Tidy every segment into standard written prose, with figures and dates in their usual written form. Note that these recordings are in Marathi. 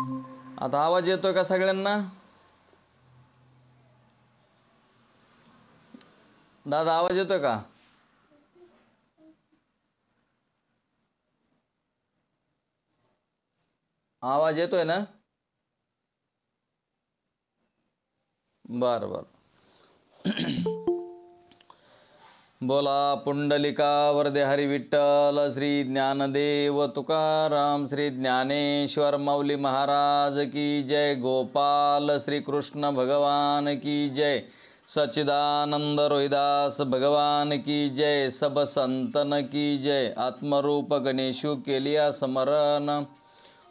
आता आवाज येतोय का सगळ्यांना? दादा आवाज येतोय का? आवाज येतोय ना? बर बर. बोला पुंडलिका वरदे हरी विठ्ठल श्री ज्ञानदेव तुकाराम श्री ज्ञानेश्वर माऊली महाराज की जय. गोपाल श्री कृष्ण भगवान की जय. सच्चिदानंद रोहिदास भगवान की जय. सब संतन की जय. आत्मरूप गणेशु केलिया समरण.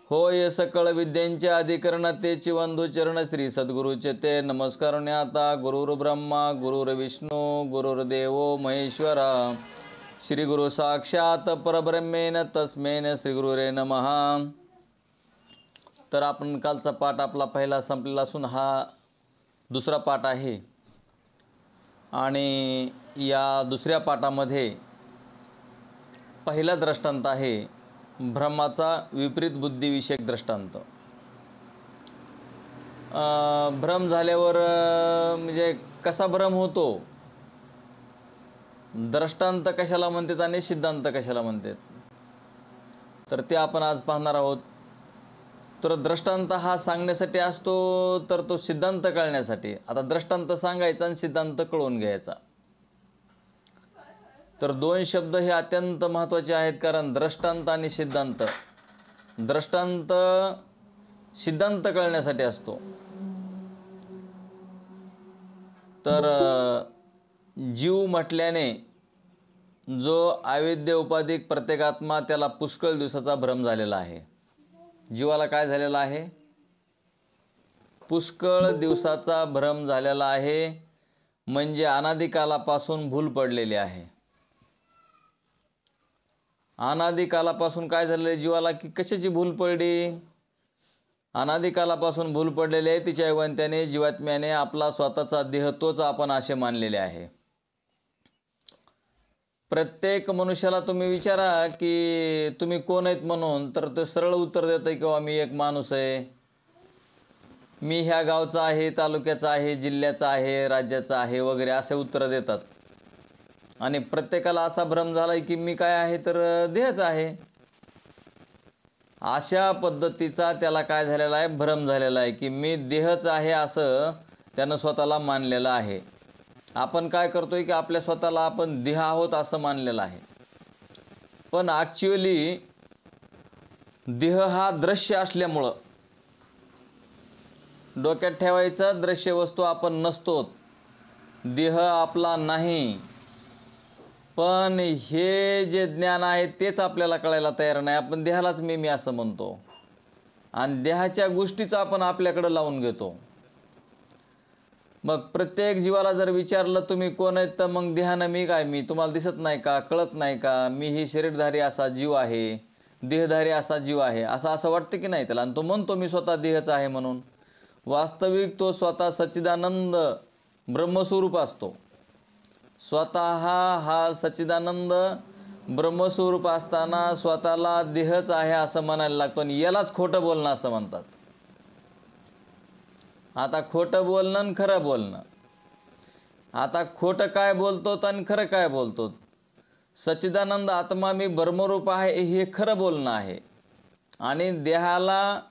होय सकळ विद्यांचे अधिकरण तेची वंदू चरण श्री सद्गुरूचे ते नमस्कारण्याता. गुरुर् ब्रह्मा गुरुर्विष्णू गुरुर्देव महेश्वरा. श्री गुरु साक्षात परब्रह्मेन तस्मेन श्री गुरुरे नमः. तर आपण कालचा पाठ आपला पहिला संपलेला असून हा दुसरा पाठ आहे. आणि या दुसऱ्या पाठामध्ये पहिला दृष्टांत आहे भ्रमाचा विपरीत बुद्धिविषयक दृष्टांत. भ्रम झाल्यावर म्हणजे कसा भ्रम होतो, दृष्टांत कशाला म्हणतात आणि सिद्धांत कशाला म्हणतात, तर ते आपण आज पाहणार आहोत. तर दृष्टांत हा सांगण्यासाठी असतो, तर तो सिद्धांत कळण्यासाठी. आता दृष्टांत सांगायचा आणि सिद्धांत कळून घ्यायचा. तर दोन शब्द हे अत्यंत महत्त्वाचे आहेत, कारण दृष्टांत आणि सिद्धांत. दृष्टांत सिद्धांत कळण्यासाठी असतो. तर जीव म्हटल्याने जो अविद्या उपाधिक प्रत्येकात्मा, त्याला पुष्कळ दिवसाचा भ्रम झालेला आहे. जीवाला काय झालेला आहे? पुष्कळ दिवसाचा भ्रम झालेला आहे. म्हणजे अनादिकालापासून भूल पडलेली आहे. अनादिकालापासून काय झालेलं जीवाला, की कशाची भूल पडली? अनादिकालापासून भूल पडलेली आहे. तिच्या योगाने जीवात्म्याने आपला स्वतःचा देह तोच आपण असे मानलेले आहे. प्रत्येक मनुष्याला तुम्ही विचारा की तुम्ही कोण आहेत म्हणून, तर ते सरळ उत्तर देतं की मी एक माणूस आहे, मी ह्या गावचा आहे, तालुक्याचा आहे, जिल्ह्याचा आहे, राज्याचा आहे वगैरे असे उत्तर देतात. आणि प्रत्येकाला असा भ्रम झाला की मी काय आहे, तर देहच आहे. अशा पद्धतीचा त्याला काय झालेला आहे? भ्रम झालेला आहे की मी देहच आहे असं त्यानं स्वतःला मानलेलं आहे. आपण काय करतोय की आपल्या स्वतःला आपण देह आहोत असं मानलेलं आहे. पण ॲक्च्युअली देह हा दृश्य असल्यामुळं, डोक्यात ठेवायचं, दृश्य वस्तू आपण नसतो, देह आपला नाही. पण हे जे ज्ञान आहे तेच आपल्याला कळायला तयार नाही. आपण देहालाच मी असं म्हणतो आणि देहाच्या गोष्टीचं आपण आपल्याकडं लावून घेतो. मग प्रत्येक जीवाला जर विचारलं तुम्ही कोण आहेत, तर मग देहानं मी काय, मी तुम्हाला दिसत नाही का, कळत नाही का, मी ही शरीरधारी असा जीव आहे, देहधारी असा जीव आहे, असं वाटतं की नाही त्याला. आणि तो म्हणतो मी स्वतः देहच आहे म्हणून. वास्तविक तो स्वतः सच्चिदानंद ब्रह्मस्वरूप असतो. स्वतः हा सच्चिदानंद ब्रह्मस्वरूप असताना स्वतःला देहच आहे असं म्हणायला लागतो. आणि यालाच खोटं बोलणं असं म्हणतात. आता खोटं बोलणं आणि खरं बोलणं, आता खोटं काय बोलतो आणि खरं काय बोलतो? सच्चिदानंद आत्मा मी ब्रह्मरूप आहे हे खरं बोलणं आहे, आणि देहाला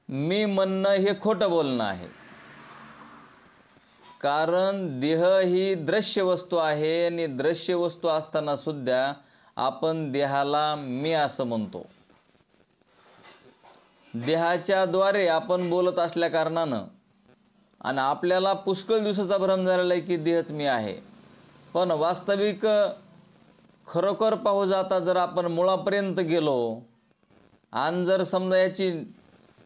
मी म्हणणं हे खोटं बोलणं आहे. कारण देह ही दृश्य वस्तू आहे, आणि दृश्य वस्तू असताना सुद्धा आपण देहाला मी असं म्हणतो. देहाच्या द्वारे आपण बोलत असल्या कारणानं, आणि आपल्याला पुष्कळ दिवसाचा भ्रम झालेला आहे की देहच मी आहे. पण वास्तविक खरोखर पाहू जाता जर आपण मुळापर्यंत गेलो आणि जर समजा याची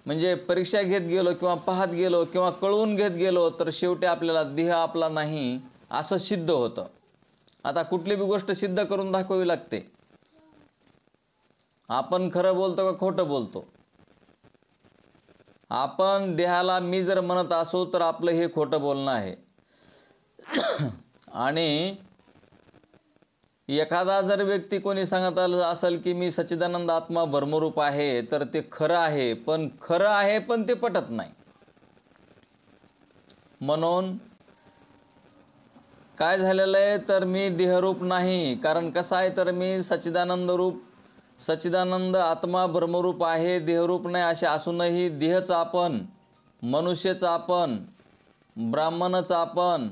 म्हणजे परीक्षा घेत गेलो किंवा पाहत गेलो किंवा कळवून घेत गेलो, तर शेवटी आपल्याला देह आपला नाही असं सिद्ध होतं. आता कुठली बी गोष्ट सिद्ध करून दाखवावी लागते. आपण खरं बोलतो का खोटं बोलतो? आपण देहाला मी जर म्हणत असो तर आपलं हे खोटं बोलणं आहे. आणि एखादा जर व्यक्ती कोणी सांगत असेल की मी सच्चिदानंद आत्मा ब्रह्मरूप आहे, तर ते खरं आहे, पण ते पटत नाही. म्हणून काय झालेलं आहे, तर मी देहरूप नाही. कारण कसं आहे, तर मी सच्चिदानंद आत्मा ब्रह्मरूप आहे, देहरूप नाही. असे असूनही देहच आपण, मनुष्यच आपण, ब्राह्मणच आपण,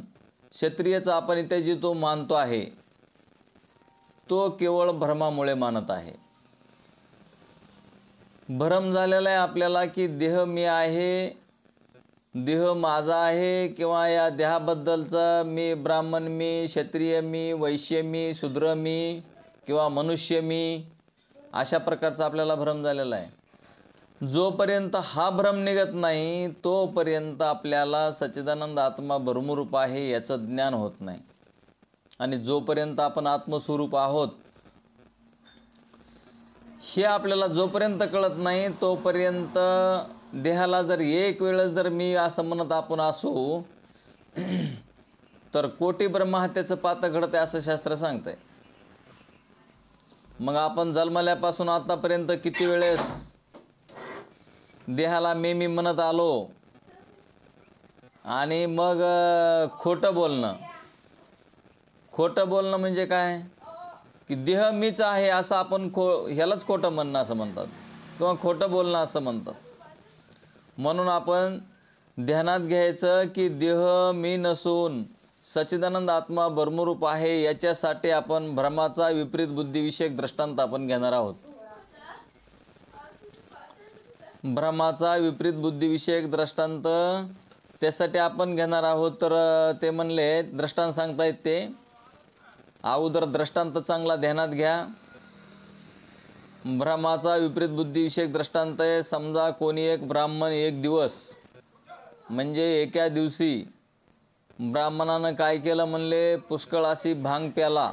क्षत्रियच आपण इत्यादी तो मानतो आहे, तो केवळ भ्रमामुळे मानत आहे. भ्रम झालेला आहे आपल्याला की देह मी आहे, देह माझा आहे, किंवा या देहाबद्दलचा मी ब्राह्मण, मी क्षत्रिय, मी वैश्य, मी शूद्र, मी किंवा मनुष्य, मी अशा प्रकारचा आपल्याला भ्रम झालेला आहे. जोपर्यंत हा भ्रम निघत नाही तोपर्यंत आपल्याला सच्चिदानंद आत्मा ब्रह्मरूप आहे याचं ज्ञान होत नाही. आणि जोपर्यंत आपण आत्मस्वरूप आहोत हे आपल्याला जोपर्यंत कळत नाही तोपर्यंत देहाला जर एक वेळेस जर मी असं म्हणत आपण असू तर कोटी ब्रह्महत्येचं पात घडतंय असं शास्त्र सांगतंय. मग आपण जन्मल्यापासून आतापर्यंत किती वेळेस देहाला मी म्हणत आलो, आणि मग खोटं बोलणं म्हणजे काय की देह मीच आहे असं आपण ह्यालाच खोटं म्हणणं असं म्हणतात, किंवा खोटं बोलणं असं म्हणतात. म्हणून आपण ध्यानात घ्यायचं की देह मी नसून सच्चिदानंद आत्मा ब्रह्मरूप आहे. याच्यासाठी आपण भ्रमाचा विपरीत बुद्धिविषयक दृष्टांत आपण घेणार आहोत. भ्रमाचा विपरीत बुद्धिविषयक दृष्टांत त्यासाठी आपण घेणार आहोत. तर ते म्हणले दृष्टांत सांगतायत ते अगोदर दृष्टांत चांगला ध्यानात घ्या. भ्रमाचा विपरीत बुद्धिविषयक दृष्टांत आहे. समजा कोणी एक ब्राह्मण एक दिवस म्हणजे एका दिवशी ब्राह्मणानं काय केलं म्हणले, पुष्कळ अशी भांग प्याला.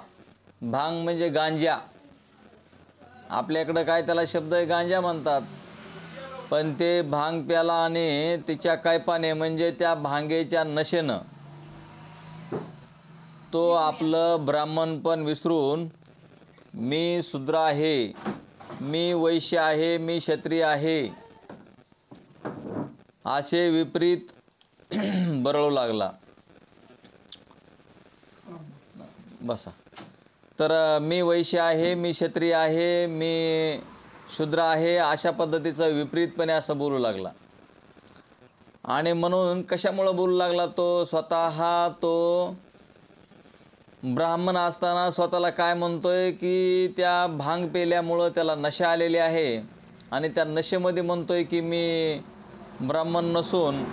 भांग म्हणजे गांजा, आपल्याकडं काय त्याला शब्द आहे गांजा म्हणतात. पण ते भांग प्याला आणि तिच्या कायपाने म्हणजे त्या भांगेच्या नशेनं तो आपलं ब्राह्मणपण विसरून मी शूद्र आहे, मी वैश्य आहे, मी क्षत्रिय आहे असे विपरीत बरळू लागला. बसा. तर मी वैश्य आहे, मी क्षत्रिय आहे, मी शूद्र आहे अशा पद्धतीचं विपरीतपणे असं बोलू लागला. आणि म्हणून कशामुळं बोलू लागला, तो स्वतः तो ब्राह्मण असताना स्वतःला काय म्हणतोय की त्या भांग पेल्यामुळं त्याला नशा आलेली आहे, आणि त्या नशेमध्ये म्हणतोय की मी ब्राह्मण नसून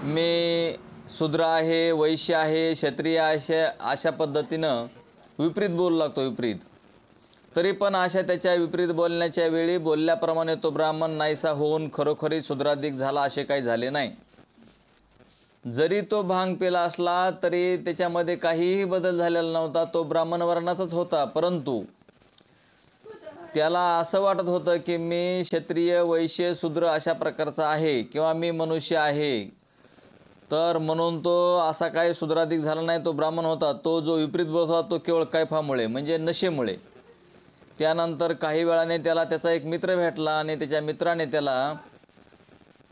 मी शूद्र आहे, वैश्य आहे, क्षत्रिय आहे अशा पद्धतीनं विपरीत बोलू लागतो. विपरीत तरी पण अशा त्याच्या विपरीत बोलण्याच्या वेळी बोलल्याप्रमाणे तो ब्राह्मण नाहीसा होऊन खरोखरी शूद्राधिक झाला असे काही झाले नाही. जरी तो भांग पेला असला तरी त्याच्यामध्ये काहीही बदल झालेला नव्हता, तो ब्राह्मण वर्णाचाच होता. परंतु त्याला असं वाटत होतं की मी क्षत्रिय, वैश्य, शूद्र अशा प्रकारचा आहे, किंवा मी मनुष्य आहे. तर म्हणून तो असा काही शूद्राधिक झाला नाही, तो ब्राह्मण होता. तो जो विपरीत बोलत होता तो केवळ कैफामुळे म्हणजे नशेमुळे. त्यानंतर काही वेळाने त्याला त्याचा एक मित्र भेटला, आणि त्याच्या मित्राने त्याला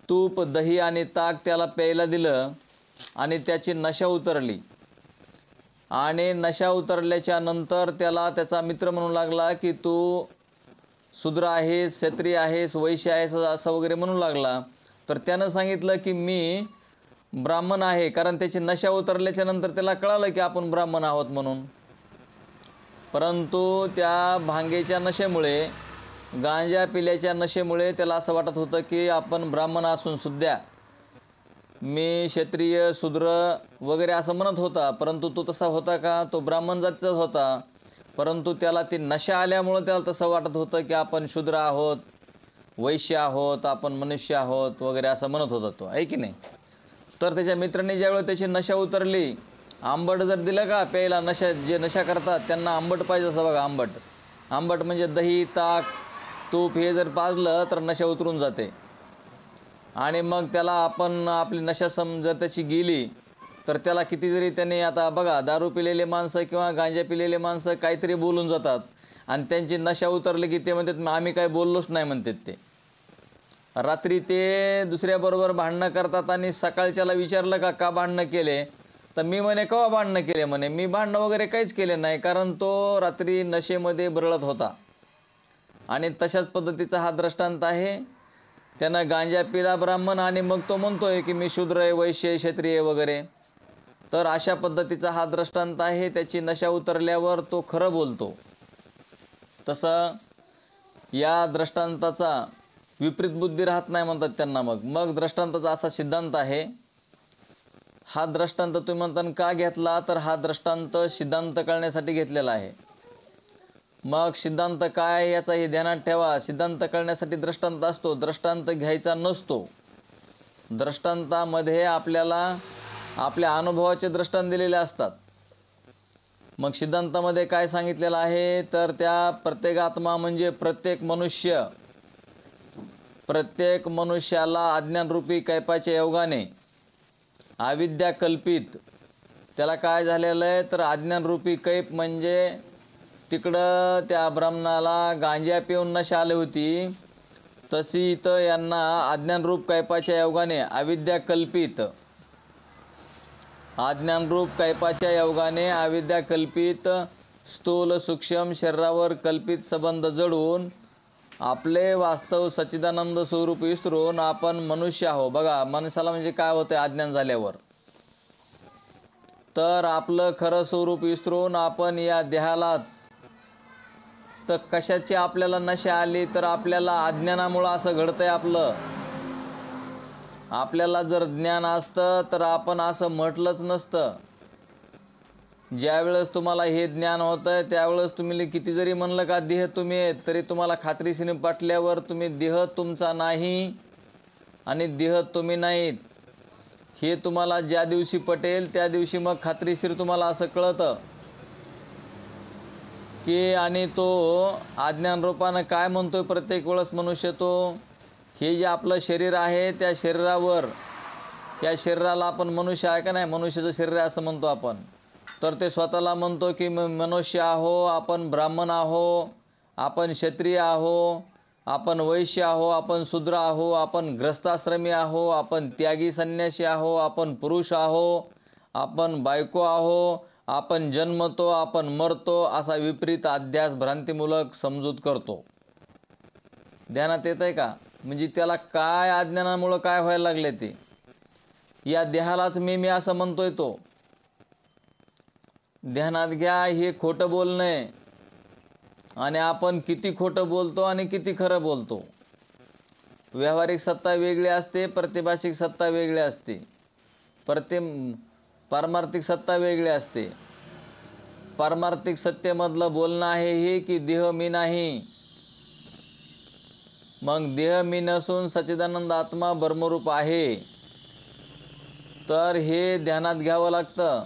तूप, दही आणि ताक त्याला प्यायला दिलं, आणि त्याची नशा उतरली. आणि नशा उतरल्याच्या नंतर त्याला त्याचा मित्र म्हणू लागला की तू शूद्र आहेस, क्षत्रिय आहेस, वैश्य आहेस असं वगैरे म्हणू लागला. तर त्यानं सांगितलं की मी ब्राह्मण आहे, कारण त्याची नशा उतरल्याच्या नंतर त्याला कळालं की आपण ब्राह्मण आहोत म्हणून. परंतु त्या भांगेच्या नशेमुळे, गांजा पिल्याच्या नशेमुळे त्याला असं वाटत होतं की आपण ब्राह्मण असून सुद्धा मी क्षत्रिय, शूद्र वगैरे असं म्हणत होता. परंतु तो तसा होता का, तो ब्राह्मण जातीचाच होता. परंतु त्याला ती नशा आल्यामुळं त्याला तसं वाटत होतं की आपण शूद्र आहोत, वैश्य आहोत, आपण मनुष्य आहोत वगैरे असं म्हणत होता तो, आहे की नाही. तर त्याच्या मित्राने ज्यावेळेस त्याची नशा उतरली, आंबट जर दिलं का प्यायला, नशा जे नशा करतात त्यांना आंबट पाहिजे असं बघा. आंबट म्हणजे दही, ताक, तूप हे जर पाजलं तर नशा उतरून जाते. आणि मग त्याला आपण आपली नशा जर त्याची गेली तर त्याला किती जरी त्याने, आता बघा दारू पिलेले माणसं किंवा गांजा पिलेले माणसं काहीतरी बोलून जातात आणि त्यांची नशा उतरली की ते म्हणतात आम्ही काय बोललोच नाही म्हणतात. ते रात्री ते दुसऱ्याबरोबर भांडणं करतात आणि सकाळच्याला विचारलं का भांडणं केले, तर मी म्हणे केव्हा भांडणं केले, म्हणे मी भांडणं वगैरे काहीच केले नाही, कारण तो रात्री नशेमध्ये बरळत होता. आणि तशाच पद्धतीचा हा दृष्टांत आहे. त्यानं गांजा पिला ब्राह्मण आणि मग तो म्हणतोय की मी शूद्र आहे, वैश्य, क्षत्रिय वगैरे. तर अशा पद्धतीचा हा दृष्टांत आहे. त्याची नशा उतरल्यावर तो खरं बोलतो. तसं या दृष्टांताचा विपरीत बुद्धी राहत नाही म्हणतात त्यांना. मग दृष्टांताचा असा सिद्धांत आहे. हा दृष्टांत तुम्ही म्हणता का घेतला, तर हा दृष्टांत सिद्धांत कळण्यासाठी घेतलेला आहे. मग सिद्धांत काय याचा हे ध्यानात ठेवा. सिद्धांत कळण्यासाठी दृष्टांत असतो, दृष्टांत घ्यायचा नसतो. दृष्टांतामध्ये आपल्याला आपल्या अनुभवाचे दृष्टांत दिलेले असतात. मग सिद्धांतामध्ये काय सांगितलेलं आहे, तर त्या प्रत्येक आत्मा म्हणजे प्रत्येक मनुष्याला अज्ञानरूपी कैपाच्या योगाने अविद्या कल्पित त्याला काय झालेलं आहे, तर अज्ञानरूपी कैप म्हणजे तिकडं त्या ब्राह्मणाला गांजा पिऊन नशा आली होती, तशी इथं यांना अज्ञानरूप कैपाच्या योगाने अविद्या कल्पित स्थूल सूक्ष्म शरीरावर कल्पित संबंध जडवून आपले वास्तव सच्चिदानंद स्वरूप विसरून आपण मनुष्य आहो. बघा माणसाला म्हणजे काय होतं अज्ञान झाल्यावर, तर आपलं खरं स्वरूप विसरून आपण या देहालाच, तर कशाची आपल्याला नशा आली, तर आपल्याला अज्ञानामुळं असं घडतंय. आपल्याला जर ज्ञान असतं तर आपण असं म्हटलंच नसतं. ज्यावेळेस तुम्हाला हे ज्ञान होतं त्यावेळेस तुम्ही किती जरी म्हणलं का देह तुम्ही आहेत, तरी तुम्हाला खात्रीशीर पटल्यावर तुम्ही देह तुमचा नाही आणि देह तुम्ही नाहीत हे तुम्हाला ज्या दिवशी पटेल त्या दिवशी मग खात्रीशीर तुम्हाला असं कळतं की, आणि तो अज्ञान रूपानं काय म्हणतोय प्रत्येक वेळेस मनुष्य, तो हे जे आपलं शरीर आहे त्या शरीरावर, या शरीराला आपण मनुष्य आहे का नाही, मनुष्याचं शरीर आहे असं म्हणतो आपण. तर ते स्वतःला म्हणतो की मनुष्य आहो, आपण ब्राह्मण आहो, आपण क्षत्रिय आहो, आपण वैश्य आहो, आपण शूद्र आहो, आपण ग्रस्ताश्रमी आहो, आपण त्यागी संन्यासी आहो, आपण पुरुष आहो, आपण बायको आहो, आपण जन्मतो, आपण मरतो, असा विपरीत अध्यास भ्रांतीमूलक समजूत करतो. ध्यानात येत आहे का? म्हणजे त्याला काय अज्ञानामुळं काय व्हायला लागले, ते या देहालाच मी असं म्हणतोय. तो ध्यानात घ्या, हे खोटं बोलणं आहे. आणि आपण किती खोटं बोलतो आणि किती खरं बोलतो. व्यावहारिक सत्ता वेगळी असते, प्रतिभाषिक सत्ता वेगळी असते, पारमार्थिक सत्ता वेगळी असते. पारमार्थिक सत्तेमधलं बोलणं आहे हे की देह मी नाही. मग देह मी नसून सच्चिदानंद आत्मा ब्रह्मरूप आहे. तर हे ध्यानात घ्यावं लागतं.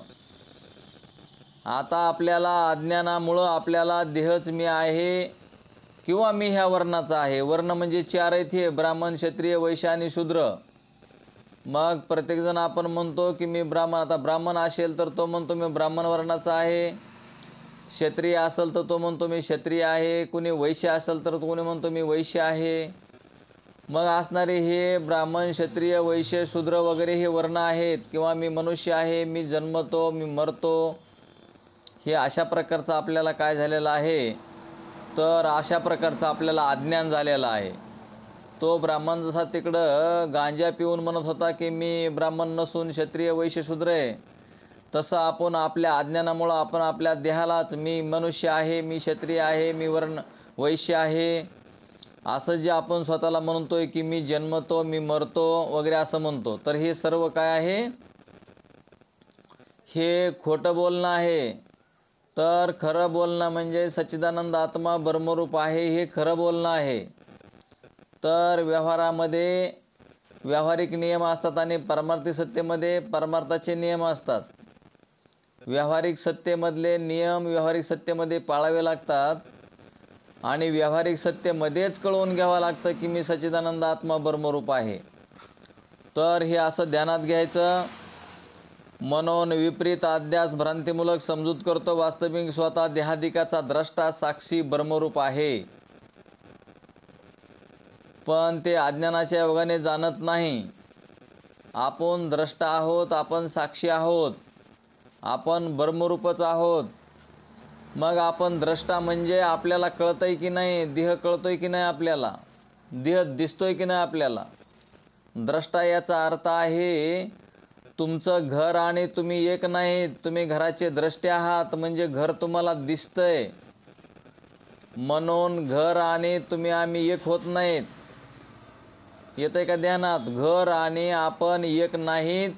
आता आपल्याला अज्ञानामुळं आपल्याला देहच मी आहे किंवा मी ह्या वर्णाचा आहे. वर्ण म्हणजे चार आहेत हे, ब्राह्मण, क्षत्रिय, वैश्य आणि शूद्र. मग प्रत्येकजण आपण म्हणतो की मी ब्राह्मण. आता ब्राह्मण असेल तर तो म्हणतो मी ब्राह्मण वर्णाचा आहे, क्षत्रिय असेल तर तो म्हणतो मी क्षत्रिय आहे, कुणी वैश्य असेल तर कोणी म्हणतो मी वैश्य आहे. मग असणारे हे ब्राह्मण, क्षत्रिय, वैश्य, शूद्र वगैरे हे वर्ण आहेत. किंवा मी मनुष्य आहे, मी जन्मतो, मी मरतो, हे अशा प्रकारचं आपल्याला काय झालेलं आहे, तर अशा प्रकारचं आपल्याला अज्ञान झालेलं आहे. तो ब्राह्मण जसा तिकडं गांजा पिऊन म्हणत होता की मी ब्राह्मण नसून क्षत्रिय, वैश्य, शूद्र आहे, तसं आपण आपल्या अज्ञानामुळं आपण आपल्या देहालाच मी मनुष्य आहे, मी क्षत्रिय आहे, मी वैश्य आहे असं जे आपण स्वतःला म्हणतोय की मी जन्मतो, मी मरतो वगैरे असं म्हणतो. तर हे सर्व काय आहे, हे खोटं बोलणं आहे. तर खरं बोलणं म्हणजे सच्चिदानंद आत्मा ब्रह्मरूप आहे हे खरं बोलणं आहे. तर व्यवहारामध्ये व्यावहारिक नियम असतात आणि पारमार्थिक सत्तेमध्ये परमार्थाचे नियम असतात. व्यावहारिक सत्तेमधले नियम व्यावहारिक सत्तेमध्ये पाळावे लागतात आणि व्यावहारिक सत्तेमध्येच कळवून घ्यावं लागतं की मी सच्चिदानंद आत्मा ब्रह्मरूप आहे. तर हे असं ध्यानात घ्यायचं. म्हणून विपरीत अध्यास भ्रांतीमूलक समजूत करतो. वास्तविक स्वतः देहाधिकाचा द्रष्टा साक्षी ब्रह्मरूप आहे, पण ते अज्ञानाच्या योगाने जाणत नाही. आपण द्रष्टा आहोत, आपण साक्षी आहोत, आपण ब्रह्मरूपच आहोत. मग आपण द्रष्टा म्हणजे आपल्याला कळतंय की नाही, देह कळतोय की नाही, आपल्याला देह दिसतोय की नाही आपल्याला. द्रष्टा याचा अर्थ आहे तुमचं घर आणि तुम्ही एक नाही, तुम्ही घराचे द्रष्टे आहात. म्हणजे घर तुम्हाला दिसतंय, म्हणून घर आणि तुम्ही आम्ही एक होत नाहीत. येतंय का ध्यानात? घर आणि आपण एक नाहीत.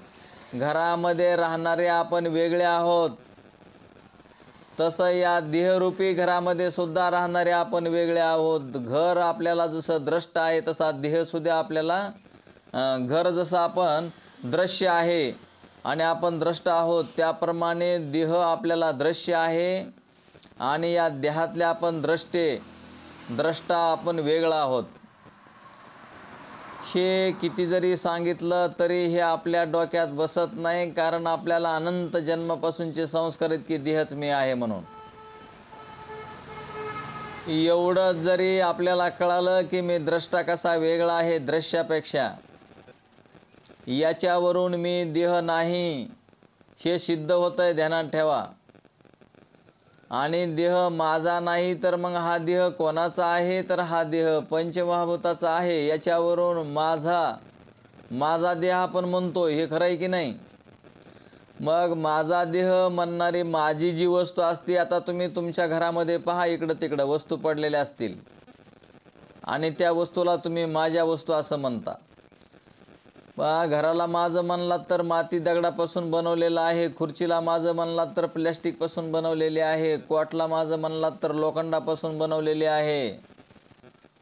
घरामध्ये राहणारे आपण वेगळे आहोत. तसं या देहरूपी घरामध्ये सुद्धा राहणारे आपण वेगळे आहोत. घर आपल्याला जसं द्रष्ट आहे तसा देहसुद्धा आपल्याला घर जसं आपण दृश्य आहे आणि आपण द्रष्ट आहोत, त्याप्रमाणे देह आपल्याला दृश्य आहे आणि या देहातले आपण द्रष्टा आपण वेगळा आहोत. हे किती जरी सांगितलं तरी हे आपल्या डोक्यात बसत नाही, कारण आपल्याला अनंत जन्मापासूनचे संस्कार आहेत की देहच मी आहे म्हणून. एवढं जरी आपल्याला कळालं की मी द्रष्टा कसा वेगळा आहे दृश्यापेक्षा, याच्यावरून मी देह नाही हे सिद्ध होतंय, ध्यानात ठेवा. आणि देह माझा नाही तर मग हा देह कोणाचा आहे? तर हा देह पंचमहाभूताचा आहे. याच्यावरून माझा देह आपण म्हणतो, हे खरं आहे की नाही? मग माझा देह म्हणणारी माझी जी वस्तू असते, आता तुम्ही तुमच्या घरामध्ये पहा, इकडं तिकडं वस्तू पडलेल्या असतील आणि त्या वस्तूला तुम्ही माझ्या वस्तू असं म्हणता. घराला माझं म्हणलात तर माती दगडापासून बनवलेलं आहे, खुर्चीला माझं म्हणलात तर प्लॅस्टिकपासून बनवलेली आहे, कोटला माझं म्हणलात तर लोखंडापासून बनवलेली आहे.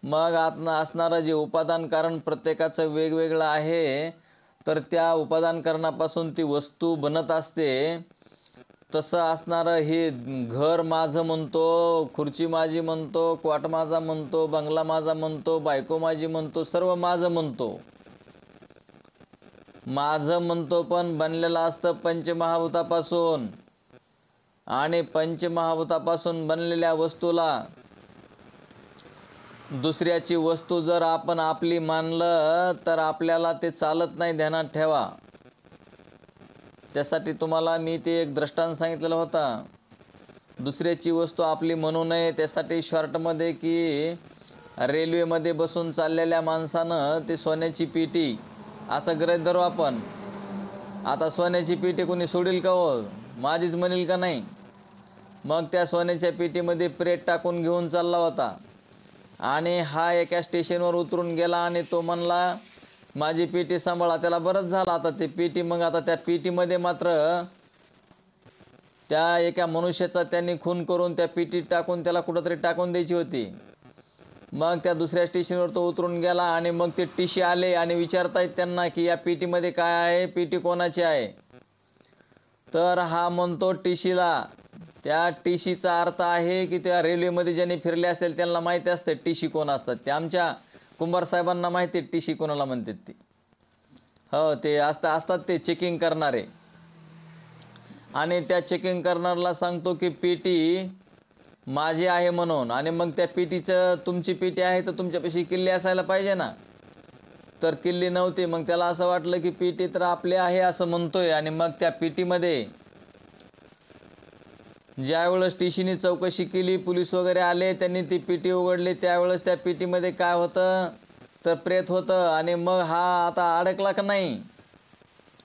मग आतनं असणारं जे उपादान कारण प्रत्येकाचं वेगवेगळं आहे, तर त्या उपादान कारणापासून ती वस्तू बनत असते. तसं असणारं हे घर माझं म्हणतो, खुर्ची माझी म्हणतो, कोट माझा म्हणतो, बंगला माझा म्हणतो, बायको माझी म्हणतो, सर्व माझं म्हणतो. माझं म्हणतो पण बनलेलं असतं पंचमहाभूतापासून, आणि पंचमहाभूतापासून बनलेल्या वस्तूला दुसऱ्याची वस्तू जर आपण आपली मानलं तर आपल्याला ते चालत नाही, ध्यानात ठेवा. त्यासाठी तुम्हाला मी ते एक दृष्टांत सांगितलेला होता, दुसऱ्याची वस्तू आपली म्हणू नये. त्यासाठी शॉर्टमध्ये की रेल्वेमध्ये बसून चाललेल्या माणसानं ते सोन्याची पेटी असं गृहीत धरू आपण. आता सोन्याची पेटी कोणी सोडील का हो? माझीच म्हणील का नाही? मग त्या सोन्याच्या पेटीमध्ये प्रेत टाकून घेऊन चालला होता आणि हा एका स्टेशनवर उतरून गेला आणि तो म्हणला माझी पेटी सांभाळा. त्याला बरंच झालं आता ते पेटी. मग आता त्या पेटीमध्ये मात्र त्या एका मनुष्याचा त्यांनी खून करून त्या पेटीत टाकून त्याला कुठंतरी टाकून द्यायची होती. मग त्या दुसऱ्या स्टेशनवर तो उतरून गेला आणि मग ते टीशी आले आणि विचारतायत त्यांना की या पेटीमध्ये काय आहे, पेटी कोणाची आहे? तर हा म्हणतो टीशीला. त्या टीशीचा अर्थ आहे की त्या रेल्वेमध्ये ज्यांनी फिरले असतील त्यांना माहिती असते टीशी कोण असतात. ते आमच्या कुंभार साहेबांना माहिती आहे टीशी कोणाला म्हणतात ते. हो, ते असतात ते चेकिंग करणारे. आणि त्या चेकिंग करणारला सांगतो की पेटी माझी आहे म्हणून. आणि मग त्या पेटीचं, तुमची पेटी आहे तर तुमच्यापाशी किल्ली असायला पाहिजे ना, तर किल्ली नव्हती. मग त्याला असं वाटलं की पेटी तर आपली आहे असं म्हणतोय. आणि मग त्या पेटीमध्ये ज्यावेळेस टीशीने चौकशी केली, पोलीस वगैरे आले, त्यांनी ती पेटी उघडली, त्यावेळेस त्या पेटीमध्ये काय होतं तर प्रेत होतं. आणि मग हा आता अडकला का नाही?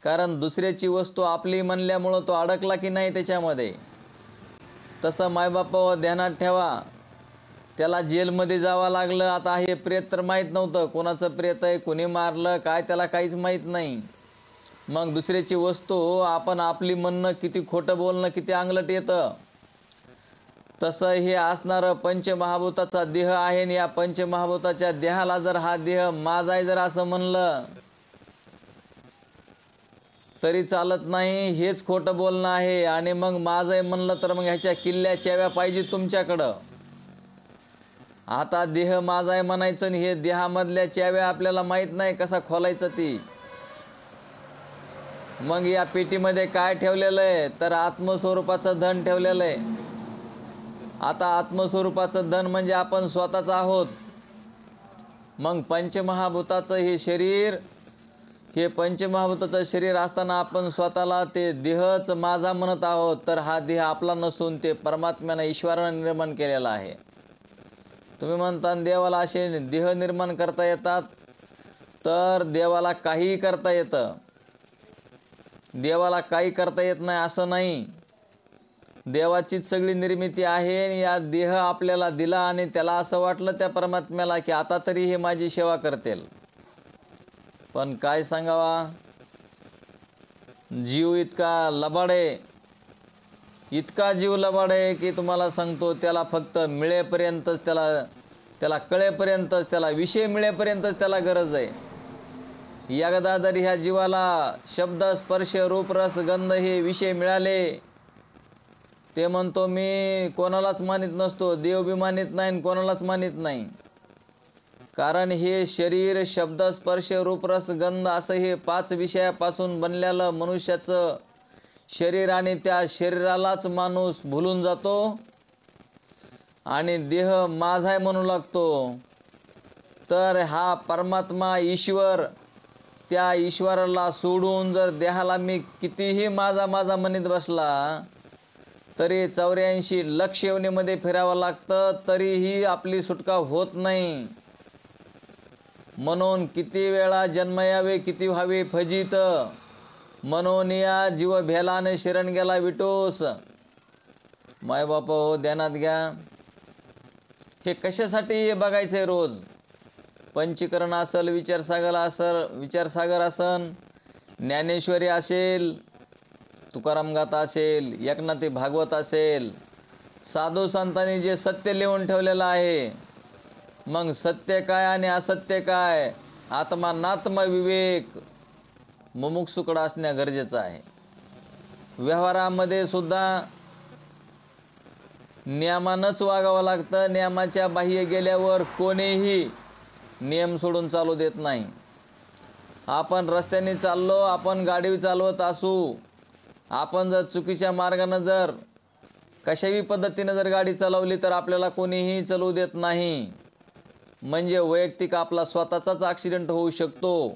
कारण दुसऱ्याची वस्तू आपली म्हणल्यामुळं तो अडकला की नाही त्याच्यामध्ये. तसं मायबापावर ध्यानात ठेवा. त्याला जेलमध्ये जावं लागलं. आता हे प्रेत तर माहीत नव्हतं कोणाचं प्रेत आहे, कोणी मारलं काय, त्याला काहीच माहीत नाही. मग दुसऱ्याची वस्तू आपण आपली म्हणणं किती खोटं बोलणं किती अंगलट येतं. तसं हे असणारं पंचमहाभूताचा देह आहे आणि या पंचमहाभूताच्या देहाला जर हा देह माझा आहे जर असं म्हणलं तरी चालत नाही, हेच खोटं बोलणं आहे. आणि मग माझं आहे म्हणलं तर मग ह्याच्या किल्ल्या चाव्या पाहिजे तुमच्याकडं. आता देह माझा आहे म्हणायचं आणि हे देहामधल्या चाव्या आपल्याला माहीत नाही कसा खोलायचं ती. मग या पेटीमध्ये काय ठेवलेलं आहे तर आत्मस्वरूपाचं धन ठेवलेलं आहे. आता आत्मस्वरूपाचं धन म्हणजे आपण स्वतःच आहोत. मग पंचमहाभूताचं हे शरीर, हे पंचमहाभूताचं शरीर असताना आपण स्वतःला ते देहच माझा म्हणत आहोत. तर हा देह आपला नसून ते परमात्म्यानं ईश्वरानं निर्माण केलेला आहे. तुम्ही म्हणता देवाला असे देह निर्माण करता येतात, तर देवाला काहीही करता येतं. देवाला काही करता येत नाही असं नाही. देवाचीच सगळी निर्मिती आहे. या देह आपल्याला दिला आणि त्याला असं वाटलं त्या परमात्म्याला की आता तरी हे माझी सेवा करतील. पण काय सांगावा, जीव इतका लबाड आहे, इतका जीव लबाड आहे की तुम्हाला सांगतो, त्याला फक्त मिळेपर्यंतच, त्याला कळेपर्यंतच, त्याला विषय मिळेपर्यंतच त्याला गरज आहे. एकदा जर ह्या जीवाला शब्द स्पर्श रूप रस गंध हे विषय मिळाले, ते म्हणतो मी कोणालाच मानित नसतो, देव बी मानित नाही आणि कोणालाच मानित नाही. कारण हे शरीर शब्द स्पर्श रूप रस गंध असं हे 5 विषयापासून बनलेलं मनुष्याचं शरीर, आणि त्या शरीरालाच माणूस भुलून जातो आणि देह माझा आहे म्हणू लागतो. तर हा परमात्मा ईश्वर, त्या ईश्वराला सोडून जर देहाला मी कितीही माझा माझा म्हणत बसला तरी 84 लक्ष योनीमध्ये फिरावं लागतं, तरीही आपली सुटका होत नाही. म्हणून किती वेळा जन्म यावे किती व्हावे फजित, म्हणून या जीव भेलाने शरण गेला विटोस. माय बापा हो, ध्यानात घ्या. हे कशासाठी हे बघायचंय रोज. पंचीकरण असेल, विचारसागर असन, ज्ञानेश्वरी असेल, तुकाराम गाथा असेल, एकनाथी भागवत असेल, साधू संतांनी जे सत्य लिहून ठेवलेलं आहे. मग सत्य काय आणि असत्य काय, आत्मा नात्म विवेक मुमुक्षुकडे असणे गरजेचं आहे. व्यवहारामध्ये सुद्धा नियमानंच वागावं लागतं. नियमाच्या बाह्य गेल्यावर कोणीही नियम सोडून चालू देत नाही. आपण रस्त्याने चाललो, आपण गाडी चालवत असू, आपण जर चुकीच्या मार्गानं जर कशाही पद्धतीनं जर गाडी चालवली तर आपल्याला कोणीही चालवू देत नाही. म्हणजे वैयक्तिक आपला स्वतःचाच ॲक्सिडेंट होऊ शकतो,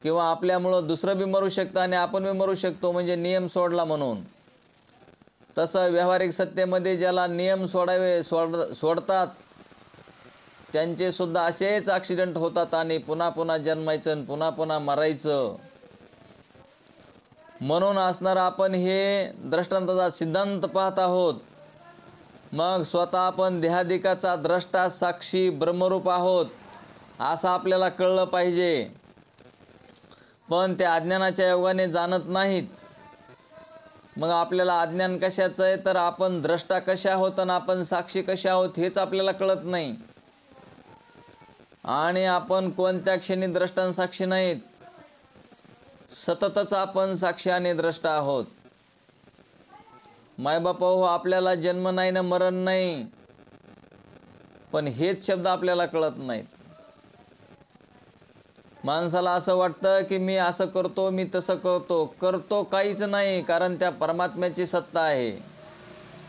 किंवा आपल्यामुळं दुसरं बी मरू शकतं आणि आपण बी मरू शकतो, म्हणजे नियम सोडला म्हणून. तसं व्यावहारिक सत्तेमध्ये ज्याला नियम सोडतात त्यांचे सुद्धा असेच ॲक्सिडेंट होतात आणि पुन्हा पुन्हा जन्मायचं आणि पुन्हा पुन्हा मरायचं. म्हणून असणार आपण हे दृष्टांताचा सिद्धांत पाहत आहोत. मग स्वतः आपण देहाधिकाचा द्रष्टा साक्षी ब्रह्मरूप आहोत असं आपल्याला कळलं पाहिजे. पण ते अज्ञानाच्या योगाने जाणत नाहीत. मग आपल्याला अज्ञान कशाचं आहे तर आपण द्रष्टा कशा आहोत आणि आपण साक्षी कशा आहोत हेच आपल्याला कळत नाही. आणि आपण कोणत्या क्षणी द्रष्टा आणि साक्षी नाहीत, सततच आपण साक्षी आणि द्रष्टा आहोत. मायबापा हो, आपल्याला जन्म नाही ना मरण नाही, पण हेच शब्द आपल्याला कळत नाहीत. माणसाला असं वाटतं की मी असं करतो, मी तसं करतो काहीच नाही, कारण त्या परमात्म्याची सत्ता आहे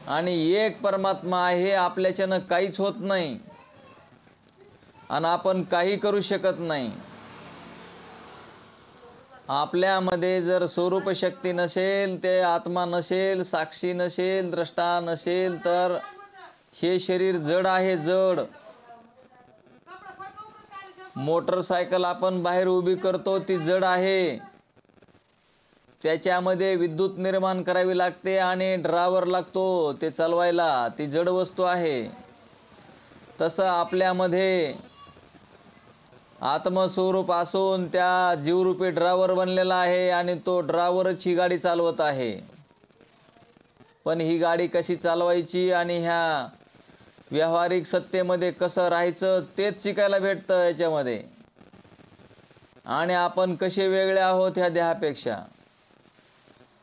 आणि एक परमात्मा आहे. आपल्याच्यानं काहीच होत नाही आणि आपण काही करू शकत नाही. आपल्यामध्ये जर स्वरूप शक्ती नसेल, ते आत्मा नसेल, साक्षी नसेल, द्रष्टा नसेल, तर हे शरीर जड आहे. जड मोटरसायकल आपण बाहेर उभी करतो ती जड आहे. त्याच्यामध्ये विद्युत निर्माण करावी लागते आणि ड्रायव्हर लागतो ते चालवायला, ती जड वस्तू आहे. तसं आपल्यामध्ये आत्मस्वरूप असून त्या जीवरूपी ड्रायव्हर बनलेला आहे आणि तो ड्रायव्हरच ही गाडी चालवत आहे. पण ही गाडी कशी चालवायची आणि ह्या व्यावहारिक सत्तेमध्ये कसं राहायचं तेच शिकायला भेटतं याच्यामध्ये. आणि आपण कसे वेगळे आहोत ह्या देहापेक्षा.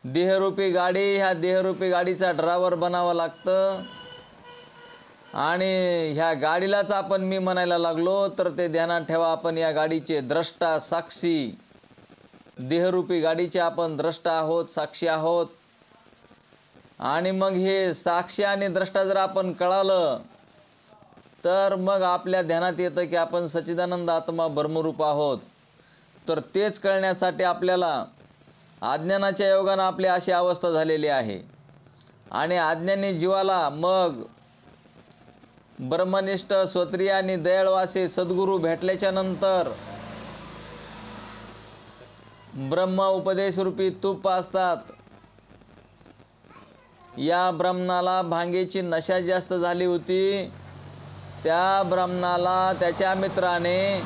देहरूपी गाडी, ह्या देहरूपी गाडीचा ड्रायव्हर बनावं लागतं आणि ह्या गाडीलाच आपण मी म्हणायला लागलो तर ते ध्यानात ठेवा, आपण या गाडीचे द्रष्टा साक्षी देहरूपी गाडीचे आपण द्रष्टा आहोत, साक्षी आहोत. आणि मग हे साक्षी आणि द्रष्टा जर आपण कळालं तर मग आपल्या ध्यानात येतं की आपण सच्चिदानंद आत्मा ब्रह्मरूप आहोत. तर तेच कळण्यासाठी आपल्याला अज्ञानाच्या योगानं आपली अशी अवस्था झालेली आहे. आणि अज्ञानी जीवाला मग ब्रह्मनिष्ठ स्वत्रिय आणि दयाळू असे सद्गुरू भेटल्याच्या नंतर ब्रह्म उपदेशरूपी तूप असतात. या ब्राह्मणाला भांगेची नशा जास्त झाली होती. त्या ब्राह्मणाला त्याच्या मित्राने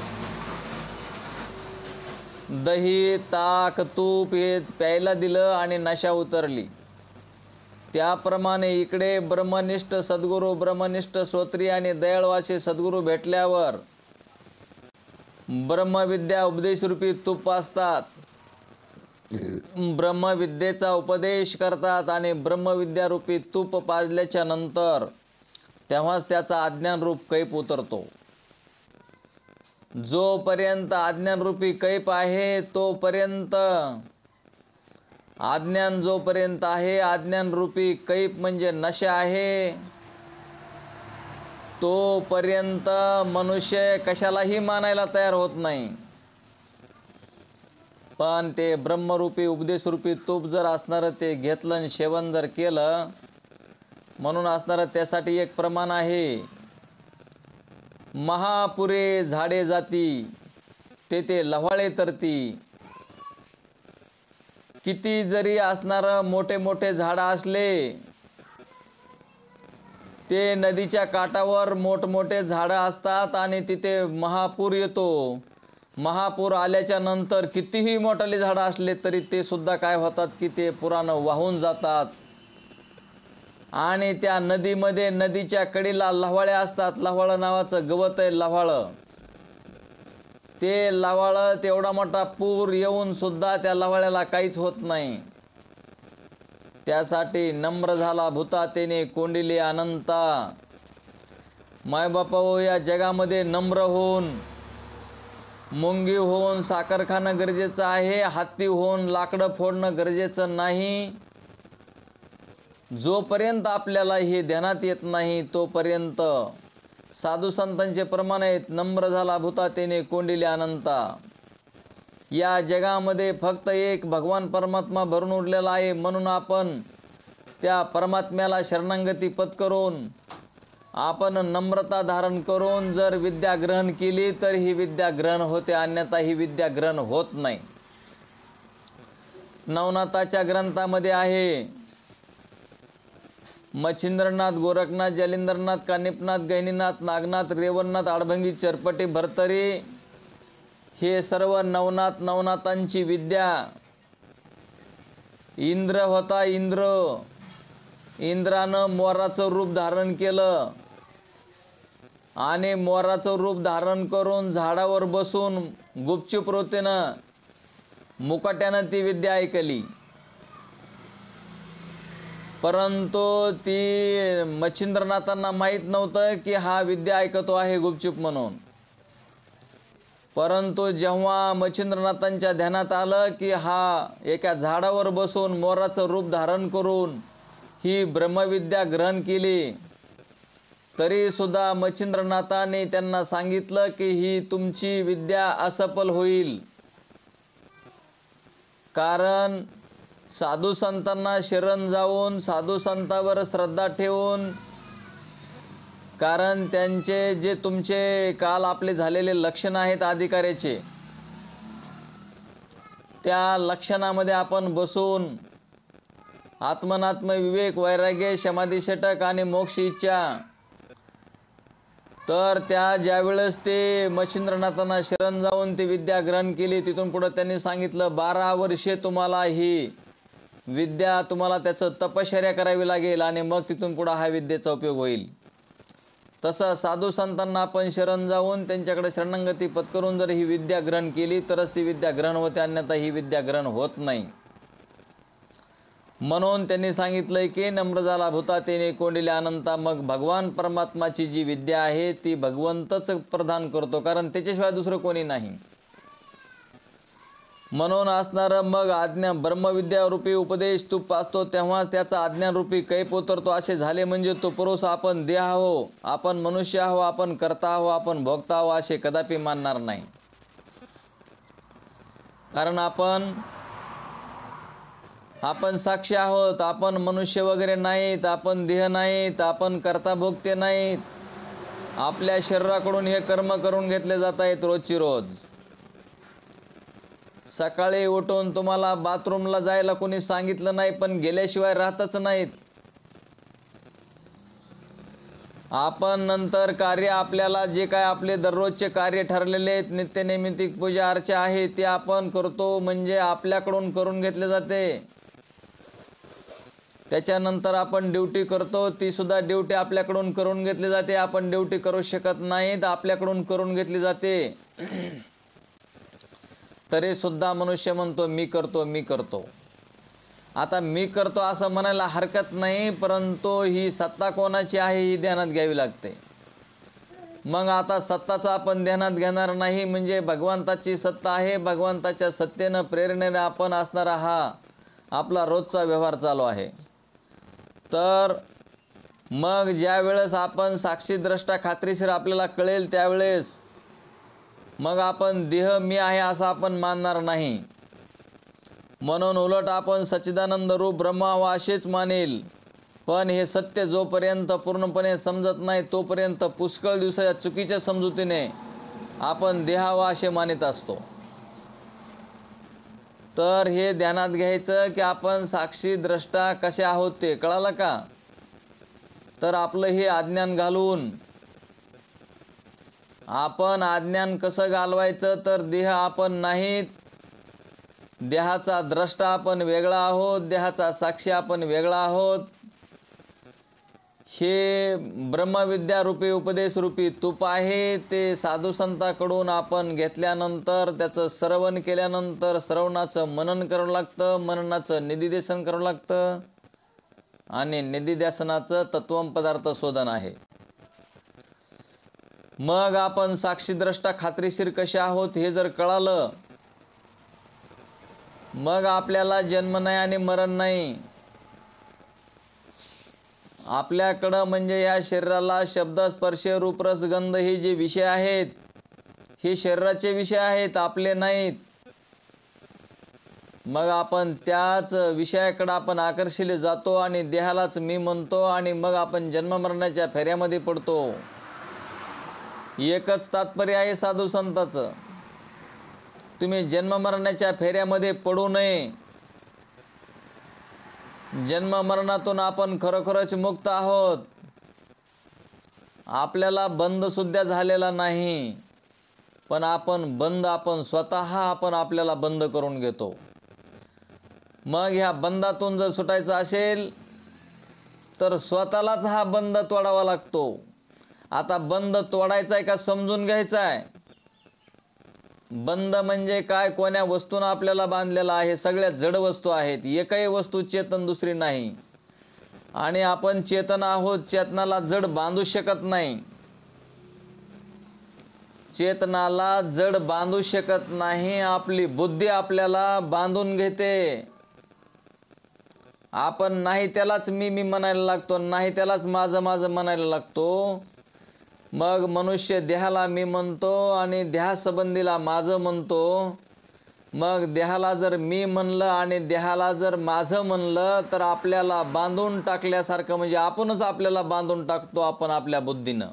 दही, ताक, तूप हे प्यायला दिलं आणि नशा उतरली. त्याप्रमाणे इकडे ब्रह्मनिष्ठ सद्गुरू, ब्रह्मनिष्ठ श्रोत्रिय आणि दयाळू असे सद्गुरू भेटल्यावर ब्रह्मविद्या उपदेशरूपी तूप असतात. ब्रह्मविद्येचा उपदेश करतात आणि ब्रह्मविद्यारूपी तूप पाजल्याच्या नंतर तेव्हाच त्याचा अज्ञानरूप कैप उतरतो. जोपर्यंत अज्ञानरूपी कैप आहे तोपर्यंत, अज्ञान जोपर्यंत आहे, अज्ञानरूपी कैप म्हणजे नशा आहे, तोपर्यंत मनुष्य कशालाही मानायला तयार होत नाही. पण ते ब्रह्मरूपी उपदेशरूपी तूप जर असणारं ते घेतलं आणि सेवन जर केलं, म्हणून असणारं त्यासाठी एक प्रमाण आहे. महापुरे झाडे जाती तेथे लव्हाळे तरती. किती जरी असणारं मोठे मोठे झाडं असले, ते नदीच्या काठावर मोठमोठे झाडं असतात आणि तिथे महापूर येतो. महापूर आल्याच्या नंतर कितीही मोठाले झाडं असले तरी ते सुद्धा काय होतात की ते पुरानं वाहून जातात. आणि त्या नदीमध्ये नदीच्या कडेला लव्हाळे असतात. लव्हाळं नावाचं गवत आहे, लव्हाळं. ते लव्हाळं तेवढा मोठा पूर येऊन सुद्धा त्या लव्हाळ्याला काहीच होत नाही. त्यासाठी नम्र झाला भूता तेने कोंडिले अनंता. मायबापा हो, या जगामध्ये नम्र होऊन, मुंगी होऊन साखर खाणं गरजेचं आहे. हत्ती होऊन लाकडं फोडणं गरजेचं नाही. जोपर्यंत आपल्याला हे ध्यानात येत नाही तोपर्यंत साधू संतांचे प्रमाण आहेत. नम्र झाला भूता तेने कोंडिले अनंता. या जगामध्ये फक्त एक भगवान परमात्मा भरून उरलेला आहे. म्हणून आपण त्या परमात्म्याला शरणागती पत्करून, आपण नम्रता धारण करून जर विद्या ग्रहण केली तर ही विद्या ग्रहण होते, अन्यथा ही विद्या ग्रहण होत नाही. नवनाथाच्या ग्रंथामध्ये आहे, मच्छिंद्रनाथ, गोरखनाथ, जालिंदरनाथ, कानिपनाथ, गहिनीनाथ, नागनाथ, रेवणनाथ, आडभंगी, चरपटी, भरतरी हे सर्व नवनाथ, नवनाथांची विद्या. इंद्र होता, इंद्रानं मोराचं रूप धारण केलं आणि मोराचं रूप धारण करून झाडावर बसून गुपचूप रोतेनं मुकाट्यानं ती विद्या ऐकली. परंतु ती मच्छिंद्रनाथांना माहीत नव्हतं की हा विद्या ऐकतो आहे गुपचूप म्हणून. परंतु जेव्हा मच्छिंद्रनाथांच्या ध्यानात आलं की हा एका झाडावर बसून मोराचं रूप धारण करून ही ब्रह्मविद्या ग्रहण केली, तरी सुद्धा मच्छिंद्रनाथाने त्यांना सांगितलं की ही तुमची विद्या असफल होईल. कारण साधू संतांना शरण जाऊन, साधू संतांवर श्रद्धा ठेवून, कारण त्यांचे जे तुमचे काल आपले झालेले लक्षण आहेत अधिकाऱ्याचे, त्या लक्षणामध्ये आपण बसून आत्मनात्म विवेक, वैराग्य, समाधी षटक आणि मोक्ष इच्छा, तर त्या ज्यावेळेस ते मच्छिंद्रनाथांना शरण जाऊन ती विद्या ग्रहण केली, तिथून पुढे त्यांनी सांगितलं 12 वर्षे तुम्हाला ही विद्या, तुम्हाला त्याचं तपश्चर्या करावी लागेल आणि मग तिथून पुढे हा विद्येचा उपयोग होईल. तसं साधू संतांना आपण शरण जाऊन त्यांच्याकडे शरणागती पत्करून जर ही विद्या ग्रहण केली तरच ती विद्या ग्रहण होते, अन्यथा ही विद्या ग्रहण होत नाही. म्हणून त्यांनी सांगितलंय की नम्र झाला भूता तेने कोंडिले अनंता. मग भगवान परमात्माची जी विद्या आहे ती भगवंतच प्रदान करतो, कारण त्याच्याशिवाय दुसरं कोणी नाही. म्हणून असणारं मग आज्ञा ब्रह्मविद्यारूपी उपदेश तू पाचतो तेव्हाच त्याचा आज्ञारूपी कैप उतरतो असे झाले. म्हणजे तो पुरुष आपण देह आहो, आपण मनुष्य आहो, आपण करता आहो, आपण भोगता आहो असे कदापि मानणार नाही. कारण आपण साक्षी आहोत, आपण मनुष्य वगैरे नाहीत, आपण देह नाहीत, आपण करता भोगते नाहीत. आपल्या शरीराकडून हे कर्म करून घेतले जात आहेत रोजची रोज. सकाळी उठून तुम्हाला बाथरूमला जायला कोणी सांगितलं नाही, पण गेल्याशिवाय राहतच नाहीत. आपण नंतर कार्य आपल्याला जे काय आपले दररोजचे कार्य ठरलेले आहेत, नित्यनैमित्तिक पूजा अर्चा आहे ते आपण करतो, म्हणजे आपल्याकडून करून घेतले जाते. त्याच्यानंतर आपण ड्युटी करतो, ती सुद्धा ड्युटी आपल्याकडून करून घेतली जाते. आपण ड्युटी करू शकत नाही तर आपल्याकडून करून घेतली जाते. तरी सुद्धा मनुष्य म्हणतो मी करतो मी करतो. आता मी करतो असं म्हणायला हरकत नाही, परंतु ही सत्ता कोणाची आहे ही ध्यानात घ्यावी लागते. मग आता सत्ताचा आपण ध्यानात घेणार नाही म्हणजे भगवंताची सत्ता आहे. भगवंताच्या सत्तेनं प्रेरणेने आपण असणारा हा आपला रोजचा व्यवहार चालू आहे. तर मग ज्या वेळेस आपण साक्षीद्रष्टा खात्रीशीर आपल्याला कळेल त्यावेळेस मग आपण देह मी आहे असं आपण मानणार नाही. म्हणून उलट आपण सच्चिदानंद रूप ब्रह्मा व असेच मानेल. पण हे सत्य जोपर्यंत पूर्णपणे समजत नाही तोपर्यंत पुष्कळ दिवसाच्या चुकीच्या समजुतीने आपण देहावा असे मानित असतो. तर हे ध्यानात घ्यायचं की आपण साक्षी द्रष्टा कसे आहोत ते कळालं का. तर आपलं हे अज्ञान घालून आपण अज्ञान कसं घालवायचं, तर देह आपण नाहीत, देहाचा द्रष्टा आपण वेगळा आहोत, देहाचा साक्षी आपण वेगळा आहोत. हे ब्रह्मविद्या रूपी उपदेश रूपी तूप आहे. ते साधू संतांकडून आपण घेतल्यानंतर त्याचं श्रवण केल्यानंतर श्रवणाचं मनन करावं लागतं, मननाचं निधिध्यासन करावं लागतं आणि निधिध्यासनाचं तत्वम पदार्थ शोधन आहे. मग आपण साक्षीद्रष्टा खात्रीशीर कसे आहोत हे जर कळालं मग आपल्याला जन्म नाही आणि मरण नाही. आपल्याकडं म्हणजे या शरीराला शब्द स्पर्श रूप रस गंध हे जे विषय आहेत हे शरीराचे विषय आहेत, आपले नाहीत. मग आपण त्याच विषयाकडे आपण आकर्षिले जातो आणि देहालाच मी म्हणतो आणि मग आपण जन्म मरणाच्या फेऱ्यामध्ये पडतो. एकच तात्पर्य आहे साधू संतांचं, तुम्ही जन्म मरणाच्या फेऱ्यामध्ये पडू नये. जन्म मरणातून आपण खरोखरच मुक्त आहोत. आपल्याला बंध सुद्धा झालेला नाही, पण आपण स्वतः आपल्याला बंद करून घेतो. मग ह्या बंधातून जर सुटायचं असेल तर स्वतःलाच हा बंध तोडावा लागतो. आता बंध तोडायचा आहे का समजून घ्यायचा आहे. बंध म्हणजे काय, कोण्या वस्तूनं आपल्याला बांधलेला आहे. सगळ्या जड वस्तू आहेत, एकही वस्तू चेतन दुसरी नाही. आणि आपण चेतन आहोत, चेतनाला जड बांधू शकत नाही. चेतनाला जड बांधू शकत नाही, आपली बुद्धी आपल्याला बांधून घेते. आपण नाही त्यालाच मी म्हणायला लागतो, नाही त्यालाच माझं म्हणायला लागतो. मग मनुष्य देहाला मी म्हणतो आणि देहासंबंधीला माझं म्हणतो. मग देहाला जर मी म्हणलं आणि देहाला जर माझं म्हणलं तर आपल्याला बांधून टाकल्यासारखं, म्हणजे आपणच आपल्याला बांधून टाकतो आपण आपल्या बुद्धीनं.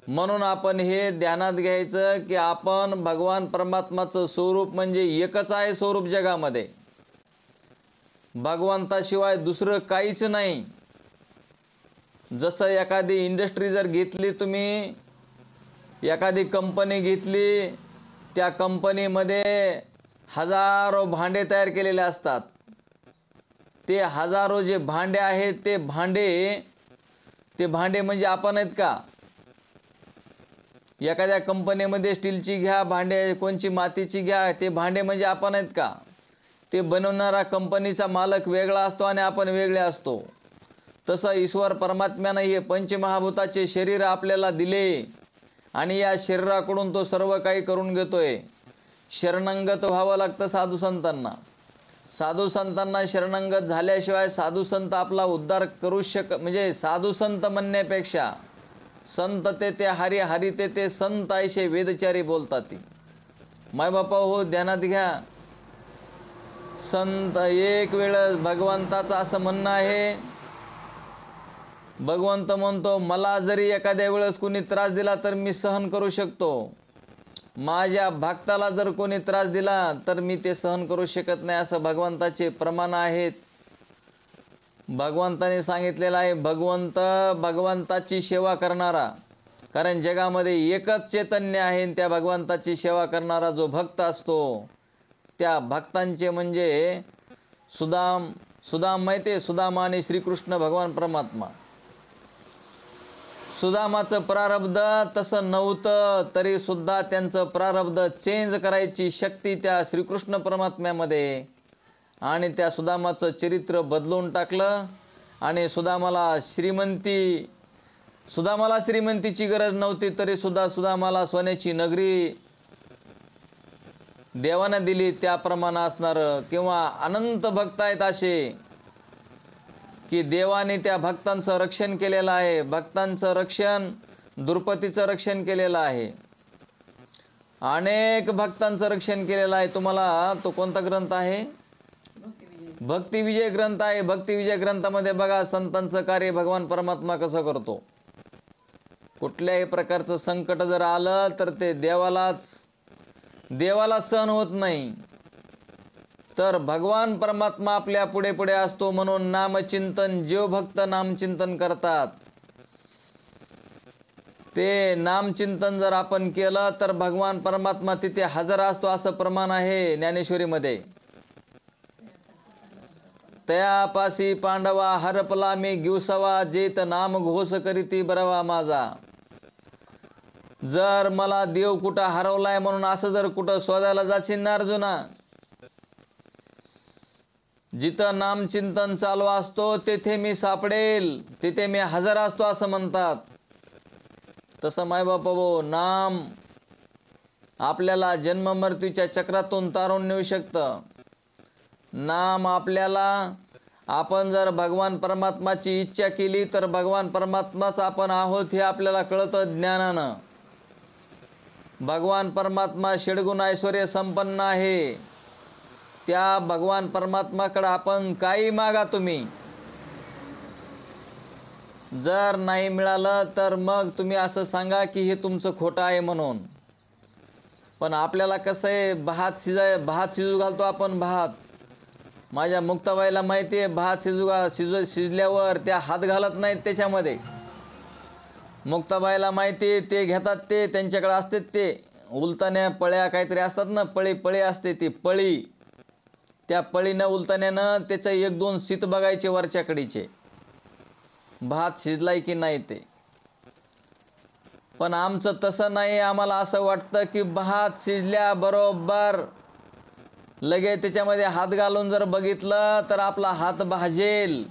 म्हणून आपण हे ध्यानात घ्यायचं की आपण भगवान परमात्माचं स्वरूप म्हणजे एकच आहे स्वरूप जगामध्ये. भगवंताशिवाय दुसरं काहीच नाही. जसं एखादी इंडस्ट्री जर घेतली, तुम्ही एखादी कंपनी घेतली, त्या कंपनीमध्ये हजारो भांडे तयार केलेले असतात. ते हजारो जे भांडे आहेत ते भांडे म्हणजे आपण आहेत का. एखाद्या कंपनीमध्ये स्टीलची घ्या भांडे, कोणची मातीची घ्या, ते भांडे म्हणजे आपण आहेत का. ते बनवणारा कंपनीचा मालक वेगळा असतो आणि आपण वेगळे असतो. तसं ईश्वर परमात्म्यानं हे पंचमहाभूताचे शरीर आपल्याला दिले आणि या शरीराकडून तो सर्व काही करून घेतोय. शरणागत व्हावं लागतं साधू संतांना. साधू संतांना शरणागत झाल्याशिवाय साधू संत आपला उद्धार करू म्हणजे साधू संत म्हणण्यापेक्षा संत ते हरी हरी ते संत ऐशे वेदचारी बोलतात ती. मायबापा हो, ध्यानात घ्या. संत एक वेळ भगवंताचं असं म्हणणं आहे, भगवंत म्हणतो मला जरी एखाद्या वेळेस कोणी त्रास दिला तर मी सहन करू शकतो, माझ्या भक्ताला जर कोणी त्रास दिला तर मी ते सहन करू शकत नाही, असं भगवंताचे प्रमाण आहेत. भगवंताने सांगितलेलं आहे, भगवंताची सेवा करणारा, कारण जगामध्ये एकच चैतन्य आहे आणि त्या भगवंताची सेवा करणारा जो भक्त असतो त्या भक्तांचे म्हणजे सुदाम माहिती आहे, सुदाम आणि श्रीकृष्ण भगवान परमात्मा. सुदामाचं प्रारब्ध तसं नव्हतं तरी सुद्धा त्यांचं प्रारब्ध चेंज करायची शक्ती त्या श्रीकृष्ण परमात्म्यामध्ये, आणि त्या सुदामाचं चरित्र बदलून टाकलं. आणि सुदामाला श्रीमंतीची गरज नव्हती तरी सुद्धा सुदामाला सोन्याची नगरी देवानं दिली. त्याप्रमाणे असणारं किंवा अनंत भक्त आहेत असे की देवाने त्या भक्तांचं रक्षण केलेलं आहे. भक्तांचं रक्षण, द्रुपदीचं रक्षण केलेलं आहे, अनेक भक्तांचं रक्षण केलेलं आहे. तुम्हाला तो कोणता ग्रंथ आहे? भक्तिविजय ग्रंथ आहे. भक्तिविजय ग्रंथामध्ये बघा संतांचं कार्य भगवान परमात्मा कसं करतो. कुठल्याही प्रकारचं संकट जर आलं तर ते देवाला सहन होत नाही, तर भगवान परमात्मा आपल्या पुढे पुढे असतो. म्हणून नामचिंतन, जो भक्त नामचिंतन करतात ते नामचिंतन जर आपण केलं तर भगवान परमात्मा तिथे हजर असतो, असं प्रमाण आहे ज्ञानेश्वरीमध्ये. तयापासी पांडवा हरपला मी घेऊसवा, जेत नाम घोष करीती बरवा माझा. जर मला देव कुठं हरवलाय म्हणून असं जर कुठं शोधायला जाशील ना अर्जुना, जिथं नामचिंतन चालू असतो तेथे मी सापडेल, तिथे मी हजर असतो असं म्हणतात. तसं मायबापा भाऊ, नाम आपल्याला जन्म मृत्यूच्या चक्रातून तारून नेऊ शकतं. नाम आपल्याला, आपण जर भगवान परमात्माची इच्छा केली तर भगवान परमात्माच आपण आहोत हे आपल्याला कळतं ज्ञानानं. भगवान परमात्मा षड्गुण ऐश्वर्य संपन्न आहे. त्या भगवान परमात्माकडे आपण काही मागा तुम्ही, जर नाही मिळालं तर मग तुम्ही असं सांगा की हे तुमचं खोटं आहे म्हणून. पण आपल्याला कसं आहे, भात शिजू घालतो आपण. भात, माझ्या मुक्ताबाईला माहिती आहे, भात शिजल्यावर त्या हात घालत नाहीत त्याच्यामध्ये. मुक्ताबाईला माहिती आहे, ते घेतात, ते त्यांच्याकडे असते ते उलतान्या पळ्या काहीतरी असतात ना, पळी असते ती पळी. त्या पळीनं उलतान्यानं त्याचं 1-2 शीत बघायचे वरच्या कडीचे, भात शिजलाय की नाही ते. पण आमचं तसं नाही. आम्हाला असं वाटतं की भात शिजल्याबरोबर लगे त्याच्यामध्ये हात घालून जर बघितलं तर आपला हात भाजेल.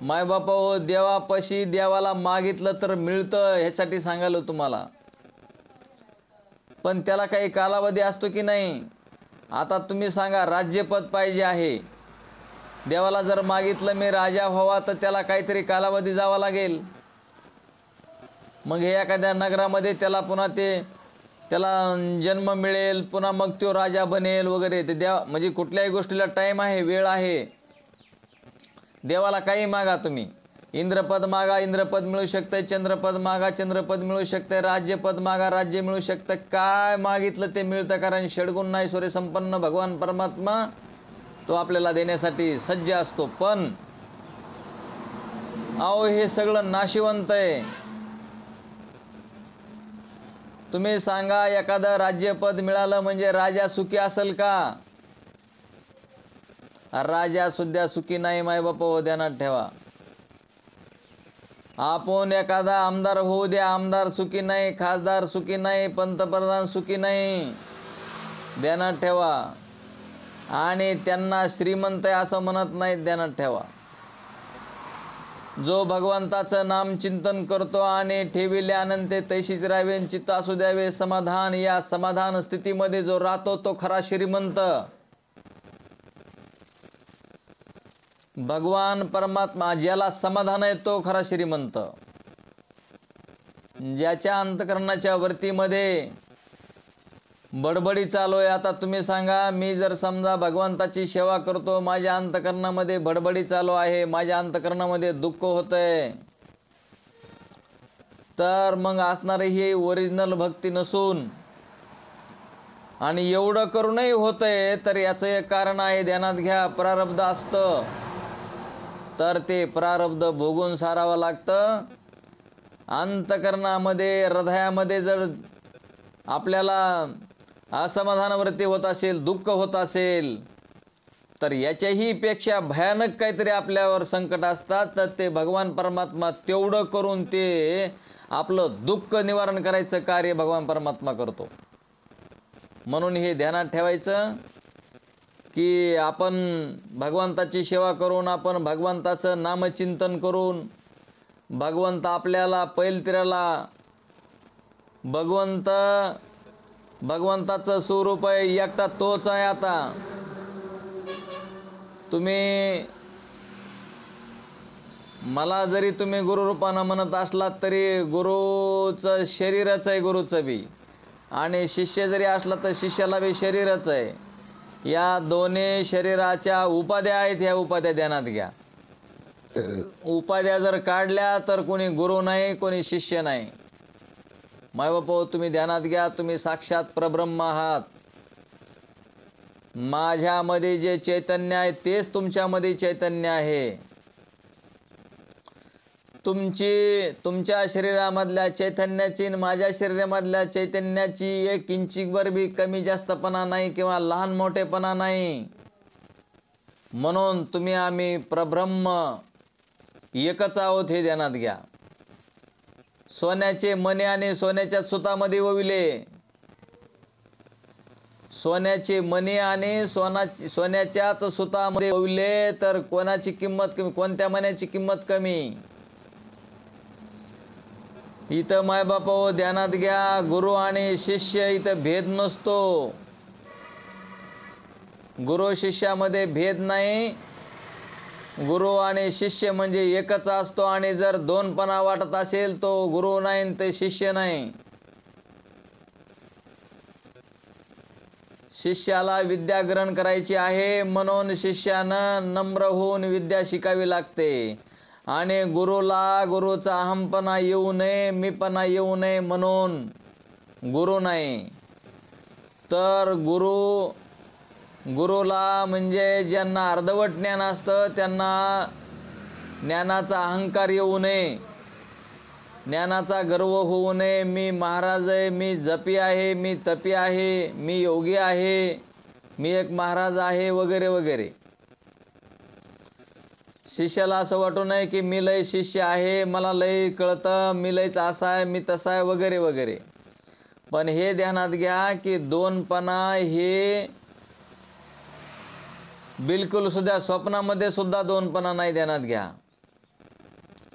मायबापा हो, देवापाशी देवाला मागितलं तर मिळतं, ह्यासाठी सांगायलो तुम्हाला. पण त्याला काही कालावधी असतो की नाही. आता तुम्ही सांगा, राज्यपद पाहिजे आहे, देवाला जर मागितलं मी राजा व्हावा तर त्याला काहीतरी कालावधी जावा लागेल. मग हे एखाद्या नगरामध्ये त्याला पुन्हा त्याला जन्म मिळेल, पुन्हा मग तो राजा बनेल वगैरे. ते देवा म्हणजे कुठल्याही गोष्टीला टाईम आहे, वेळ आहे. देवाला काही मागा तुम्ही, इंद्रपद मागा, इंद्रपद मिळू शकतंय. चंद्रपद मागा, चंद्रपद मिळू शकतंय. राज्यपद मागा, राज्य मिळू शकतं. काय मागितलं ते मिळतं, कारण षड्गुण ऐश्वर्य संपन्न भगवान परमात्मा तो आपल्याला देण्यासाठी सज्ज असतो. पण अहो, हे सगळं नाशिवंत आहे. तुम्ही सांगा, एखादं राज्यपद मिळालं म्हणजे राजा सुखी असेल का? राजा सुद्धा सुखी नाही मायबापा हो, ध्यानात ठेवा. आपण एखादा आमदार होऊ द्या, आमदार सुखी नाही, खासदार सुखी नाही, पंतप्रधान सुखी नाही, ध्यानात ठेवा. आणि त्यांना श्रीमंत आहे असं म्हणत नाहीत, ध्यानात ठेवा. जो भगवंताचं नाम चिंतन करतो आणि ठेविल्यानंतर तैशीच राहावे, चित्त असू द्यावे समाधान, या समाधान स्थितीमध्ये जो राहतो तो खरा श्रीमंत. भगवान परमात्मा ज्याला समाधान आहे तो खरा श्रीमंत. ज्याच्या अंतकरणाच्या वरतीमध्ये बडबडी चालू आहे. आता तुम्ही सांगा, मी जर समजा भगवंताची सेवा करतो, माझ्या अंतकरणामध्ये बडबडी चालू आहे, माझ्या अंतकरणामध्ये दुःख होतंय, तर मग असणारी ही ओरिजिनल भक्ती नसून, आणि एवढं करूनही होतंय तर याचं एक कारण आहे, ध्यानात घ्या. प्रारब्ध असतं तर ते प्रारब्ध भोगून सारावं लागतं. अंतकरणामध्ये हृदयामध्ये जर आपल्याला असमाधानवृत्ती होत असेल, दुःख होत असेल, तर याच्याही पेक्षा भयानक काहीतरी आपल्यावर संकट असतात, तर ते भगवान परमात्मा तेवढं करून ते आपलं दुःख निवारण करायचं कार्य भगवान परमात्मा करतो. म्हणून हे ध्यानात ठेवायचं की आपण भगवंताची सेवा करून, आपण भगवंताचं नामचिंतन करून, भगवंत आपल्याला पैलतिराला भगवंताचं स्वरूप आहे, एकटा तोच आहे. आता तुम्ही मला जरी तुम्ही गुरुरूपानं म्हणत असलात तरी गुरुचं शरीरच आहे, गुरुचं बी, आणि शिष्य जरी असला तर शिष्याला बी शरीरच आहे. या दोन्ही शरीराच्या उपाध्या आहेत. ह्या उपाध्या ध्यानात घ्या. उपाध्या जर काढल्या तर कोणी गुरु नाही, कोणी शिष्य नाही. मायबापो, तुम्ही ध्यानात घ्या, तुम्ही साक्षात परब्रह्म आहात. माझ्यामध्ये जे चैतन्य आहे तेच तुमच्यामध्ये चैतन्य आहे. तुमच्या शरीरामधल्या चैतन्याची आणि माझ्या शरीरामधल्या चैतन्याची एक इंचीभर बी कमी जास्तपणा नाही किंवा लहान मोठेपणा नाही. म्हणून तुम्ही आम्ही परब्रह्म एकच आहोत, हे ध्यानात घ्या. सोन्याचे मणी आणि सोन्याच्या सुतामध्ये ओविले, सोन्याचे मणी आणि सोन्याच्याच सुतामध्ये ओविले तर कोणाची किंमत कमी, कोणत्या मण्याची किंमत कमी. इथं मायबापा ध्यानात घ्या, गुरु आणि शिष्य इथं भेद नसतो. गुरु शिष्यामध्ये भेद नाही. गुरु आणि शिष्य म्हणजे एकच असतो. आणि जर दोनपणा वाटत असेल तो गुरु नाही ते शिष्य नाही. शिष्याला विद्या ग्रहण करायची आहे म्हणून शिष्यानं नम्र होऊन विद्या शिकावी लागते. आणि गुरुचा अहमपणा येऊ नये, मीपणा येऊ नये म्हणून गुरु नाही. तर गुरुला म्हणजे ज्यांना अर्धवट ज्ञान असतं त्यांना ज्ञानाचा अहंकार येऊ नये, ज्ञानाचा गर्व होऊ नये. मी महाराज आहे, मी जपी आहे, मी तपी आहे, मी योगी आहे, मी एक महाराज आहे वगैरे वगैरे. शिष्याला असं वाटू नये की मी लय शिष्य आहे, मला लय कळतं, मी लयच असा आहे, मी तसा आहे वगैरे वगैरे. पण हे ध्यानात घ्या की दोनपणा हे बिलकुल सुद्धा स्वप्नामध्ये सुद्धा दोनपणा नाही. ध्यानात घ्या.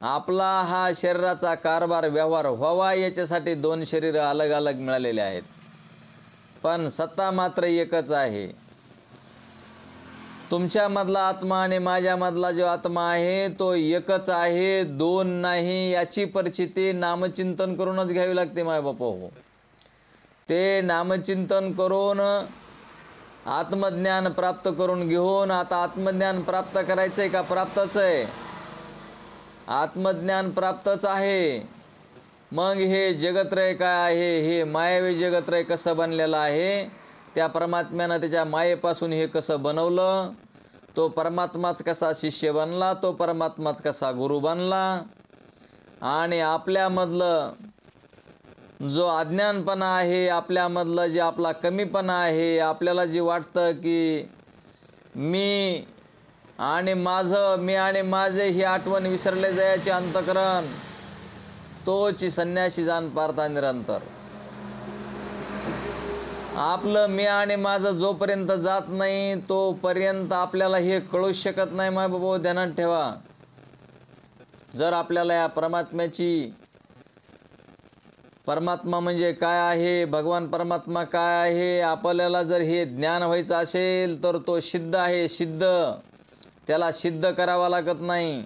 आपला हा शरीराचा कारभार व्यवहार व्हावा याच्यासाठी दोन शरीर अलग अलग मिळालेले आहेत, पण सत्ता मात्र एकच आहे. तुमच्यामधला आत्मा आणि माझ्यामधला जो आत्मा आहे तो एकच आहे, दोन नाही. याची परिचिती नामचिंतन करूनच घ्यावी लागते मायबापा हो. ते नामचिंतन करून आत्मज्ञान प्राप्त करून घेऊन, आता आत्मज्ञान प्राप्त करायचं आहे का? प्राप्तच आहे. आत्मज्ञान प्राप्तच आहे. मग हे जगत्रय काय आहे? हे मायावी जगत्रय कसं बनलेलं आहे? त्या परमात्म्यानं त्याच्या मायेपासून हे कसं बनवलं? तो परमात्माच कसा शिष्य बनला? तो परमात्माच कसा गुरु बनला? आणि आपल्यामधलं जो अज्ञानपणा आहे, आपल्यामधलं जे आपला कमीपणा आहे, आपल्याला जे वाटतं की मी आणि माझे ही आठवण विसरले जायचे अंतकरण, तोच संन्यासी जाण पारता निरंतर. आपलं मी आणि माझं जोपर्यंत जात नाही तोपर्यंत आपल्याला हे कळूच शकत नाही. माय बाबा ध्यानात ठेवा. जर आपल्याला या परमात्मा म्हणजे काय आहे, भगवान परमात्मा काय आहे, आपल्याला जर हे ज्ञान व्हायचं असेल तर तो सिद्ध आहे. सिद्ध, त्याला सिद्ध करावा लागत नाही.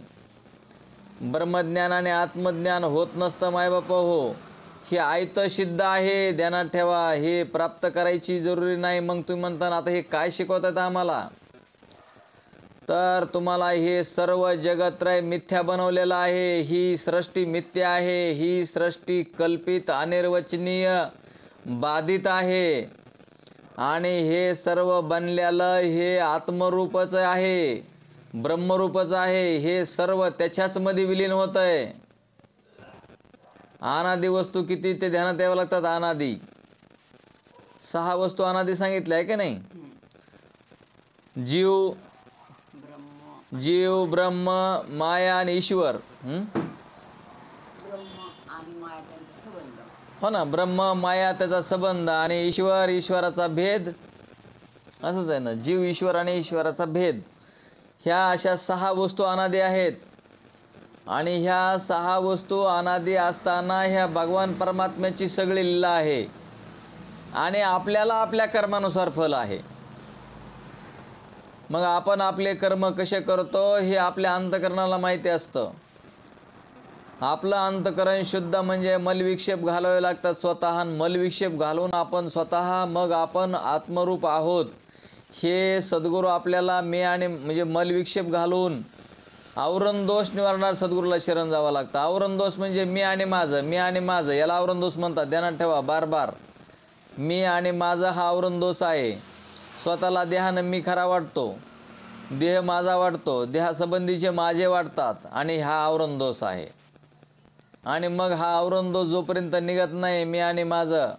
ब्रह्मज्ञान आणि आत्मज्ञान होत नसतं मायबाप हो. हे आयत सिद्ध आहे, ध्यानात ठेवा. हे प्राप्त करायची जरुरी नाही. मग तुम्ही म्हणता आता हे काय शिकवतात आम्हाला, तर तुम्हाला हे सर्व जगत्रय मिथ्या बनवलेलं आहे. ही सृष्टी मिथ्या आहे. ही सृष्टी कल्पित, अनिर्वचनीय, बाधित आहे. आणि हे सर्व बनलेलं हे आत्मरूपच आहे, ब्रह्मरूपच आहे. हे सर्व त्याच्याच मध्ये विलीन होत आहे. अनादी वस्तू किती ते ध्यानात यावं लागतात. अनादी 6 वस्तू अनादी सांगितल्या आहे की नाही. जीव, ब्रह्म, माया आणि ईश्वर. हो ना, ब्रह्म माया त्याचा संबंध आणि ईश्वराचा भेद. असंच आहे ना, जीव, ईश्वर आणि ईश्वराचा भेद. ह्या अशा 6 वस्तू अनादी आहेत. आणि ह्या 6 वस्तू अनादी असताना ह्या भगवान परमात्म्याची सगळी लीला आहे. आणि आपल्याला आपल्या कर्मानुसार फल आहे. मग आपण आपले कर्म कसे करतो हे आपल्या अंतकरणाला माहिती असतं. आपलं अंतकरण शुद्ध म्हणजे मलविक्षेप घालावे लागतात स्वतः. मलविक्षेप घालून आपण स्वतः मग आपण आत्मरूप आहोत हे सद्गुरू आपल्याला म्हणजे मलविक्षेप घालून आवरण दोष निवारणार सद्गुरूला शरण जावं लागतं. आवरण दोष म्हणजे मी आणि माझं, याला आवरण दोष म्हणतात. ध्यानात ठेवा बार. मी आणि माझं हा आवरण दोष आहे. स्वतःला देहानं मी खरा वाटतो, देह माझा वाटतो, देहासंबंधीचे माझे वाटतात आणि हा आवरण दोष आहे. आणि मग हा आवरण दोष जोपर्यंत निघत नाही मी आणि माझं,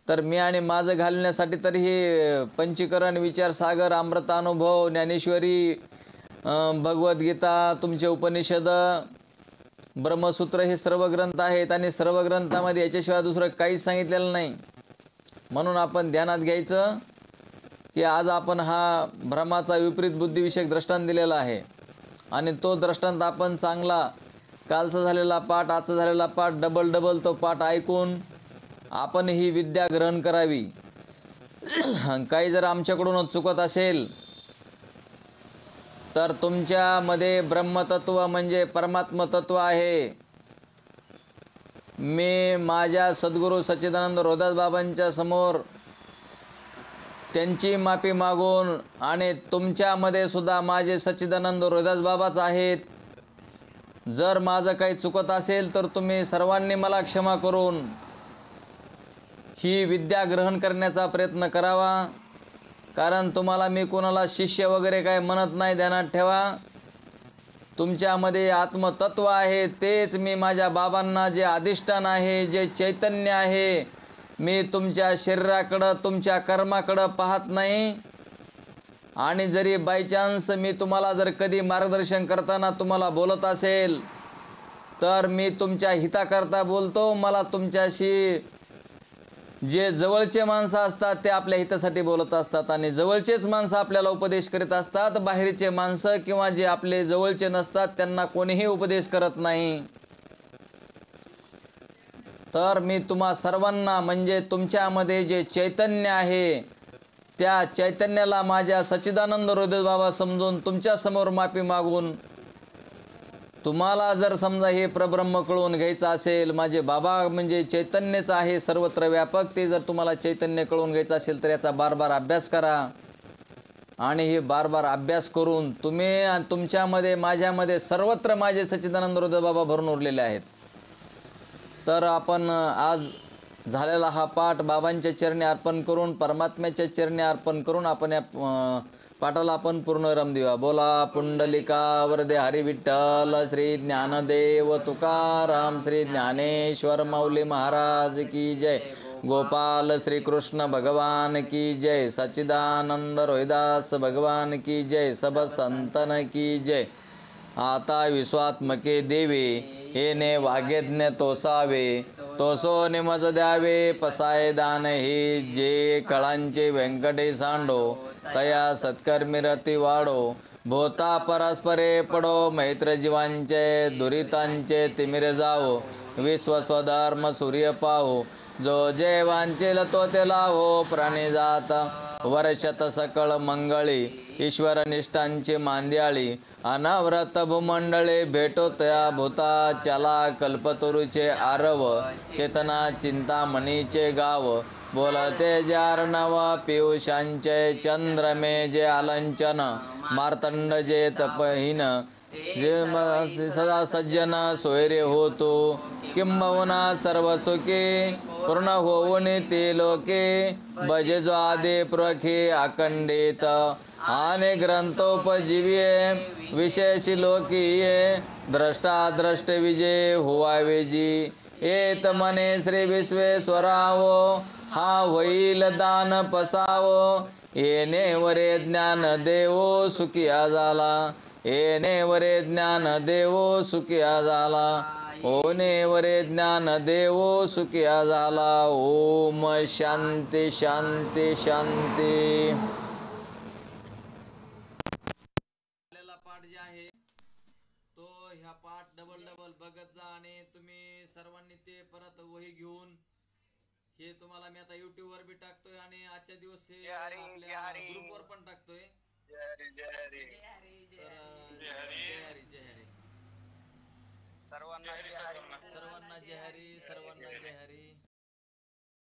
तर मी आणि माझं घालण्यासाठी तर हे पंचीकरण, विचारसागर, अमृतानुभव, ज्ञानेश्वरी, भगवद्गीता, तुमचे उपनिषद, ब्रह्मसूत्र हे सर्व ग्रंथ आहेत. आणि सर्व ग्रंथामध्ये याच्याशिवाय दुसरं काहीच सांगितलेलं नाही. म्हणून आपण ध्यानात घ्यायचं की आज आपण हा भ्रमाचा विपरीत बुद्धिविषयक दृष्टांत दिलेला आहे. आणि तो दृष्टांत आपण चांगला कालचा झालेला पाठ, आजचा झालेला पाठ, डबल तो पाठ ऐकून आपण ही विद्या ग्रहण करावी. काही जर आमच्याकडून चुकत असेल तर तुमच्यामध्ये ब्रह्मतत्व म्हणजे परमात्मतत्व आहे. मी माझ्या सद्गुरू सच्चिदानंद रोहदास बाबांच्या समोर त्यांची माफी मागून, आणि तुमच्यामध्ये सुद्धा माझे सच्चिदानंद रोहदास बाबाच आहेत. जर माझं काही चुकत असेल तर तुम्ही सर्वांनी मला क्षमा करून ही विद्या ग्रहण करण्याचा प्रयत्न करावा. कारण तुम्हाला मी कोणाला शिष्य वगैरे काय म्हणत नाही. ध्यानात ठेवा, तुमच्यामध्ये आत्मतत्व आहे. तेच मी माझ्या बाबांना जे अधिष्ठान आहे, जे चैतन्य आहे, मी तुमच्या शरीराकडं, तुमच्या कर्माकडं पाहत नाही. आणि जरी बाय चान्स मी तुम्हाला जर कधी मार्गदर्शन करताना तुम्हाला बोलत असेल तर मी तुमच्या हिताकरता बोलतो. मला तुमच्याशी जे जवळचे माणसं असतात ते आपल्या हितासाठी बोलत असतात. आणि जवळचेच माणसं आपल्याला उपदेश करीत असतात. बाहेरचे माणसं किंवा जे आपले जवळचे नसतात त्यांना कोणीही उपदेश करत नाही. तर मी तुम्हा सर्वांना म्हणजे तुमच्यामध्ये जे चैतन्य आहे त्या चैतन्याला माझ्या सच्चिदानंद रोहदास बाबा समजून तुमच्या समोर माफी मागून, तुम्हाला जर समजा हे प्रब्रह्म कळून घ्यायचं असेल, माझे बाबा म्हणजे चैतन्यच आहे सर्वत्र व्यापक, ते जर तुम्हाला चैतन्य कळून घ्यायचं असेल तर याचा बार अभ्यास करा. आणि हे बार अभ्यास करून तुम्ही आणि तुमच्यामध्ये, माझ्यामध्ये सर्वत्र माझे सच्चिदानंद रोहदास बाबा भरून उरलेले आहेत. तर आपण आज झालेला हा पाठ बाबांच्या चरणी अर्पण करून, परमात्म्याच्या चरणी अर्पण करून आपण या पाठाला आपण पूर्ण विराम देऊया. बोला पुंडलिका वरदे हरी विठ्ठल श्री ज्ञानदेव तुकाराम श्री ज्ञानेश्वर माऊली महाराज की जय. गोपाल श्री कृष्ण भगवान की जय. सच्चिदानंद रोहिदास भगवान की जय. सब संतन की जय. आता विश्वात्मके देवे हेने वाग्यज्ञ तोसावे, तोसो निमज द्यावे पसाय दान हे. जे कळांचे व्यंकटे सांडो तया सत्कर्मी रती वाढो. भूता परस्परे पडो मैत्र जीवांचे दुरितांचे तिमिरे जावो विश्व स्वधर्म सूर्य पाहो जो जे वांचेल तो ते लावो प्राणी जात वर्षत सकळ मंगळी ईश्वर निष्ठांची मांद्याळी अनाव्रत भूमंडळे भेटो तया भूता चला कल्पतरुचे आरव चेतना चिंतामणीचे गाव बोलते जार नव पियुषांचे चंद्रमे जे आलंचन मार्तंड जे तपहीन जे सदा सज्जन सोयरे होतो किंबहुना सर्व सुखी पूर्ण होऊन ते लोके भजे जो आदे प्रखे अखंडित आणि ग्रंथोपजीवे विशेषी लोकीये द्रष्टा द्रष्ट विजय हुवावे जी एत मने श्री विश्वेश्वरावो हा होईल दान पसावो येणे वरे ज्ञान देवो सुखिया झाला येणे वरे ज्ञान देवो सुखिया झाला ओने वरे ज्ञान देवो सुखिया झाला ओम शांती शांती शांती. पाठ जे आहे तो ह्या पाठ डबल बघत जा आणि तुम्ही सर्वांनी ते परत वही घेऊन हे तुम्हाला मी आता YouTube वर बी टाकतोय आणि आजच्या दिवस हे आपल्या ग्रुप वर पण टाकतोय. जय हरी जय हरी जय हरी जय हरी सर्वांना जय हरी सर्वांना जय हरी सर्वांना जय हरी.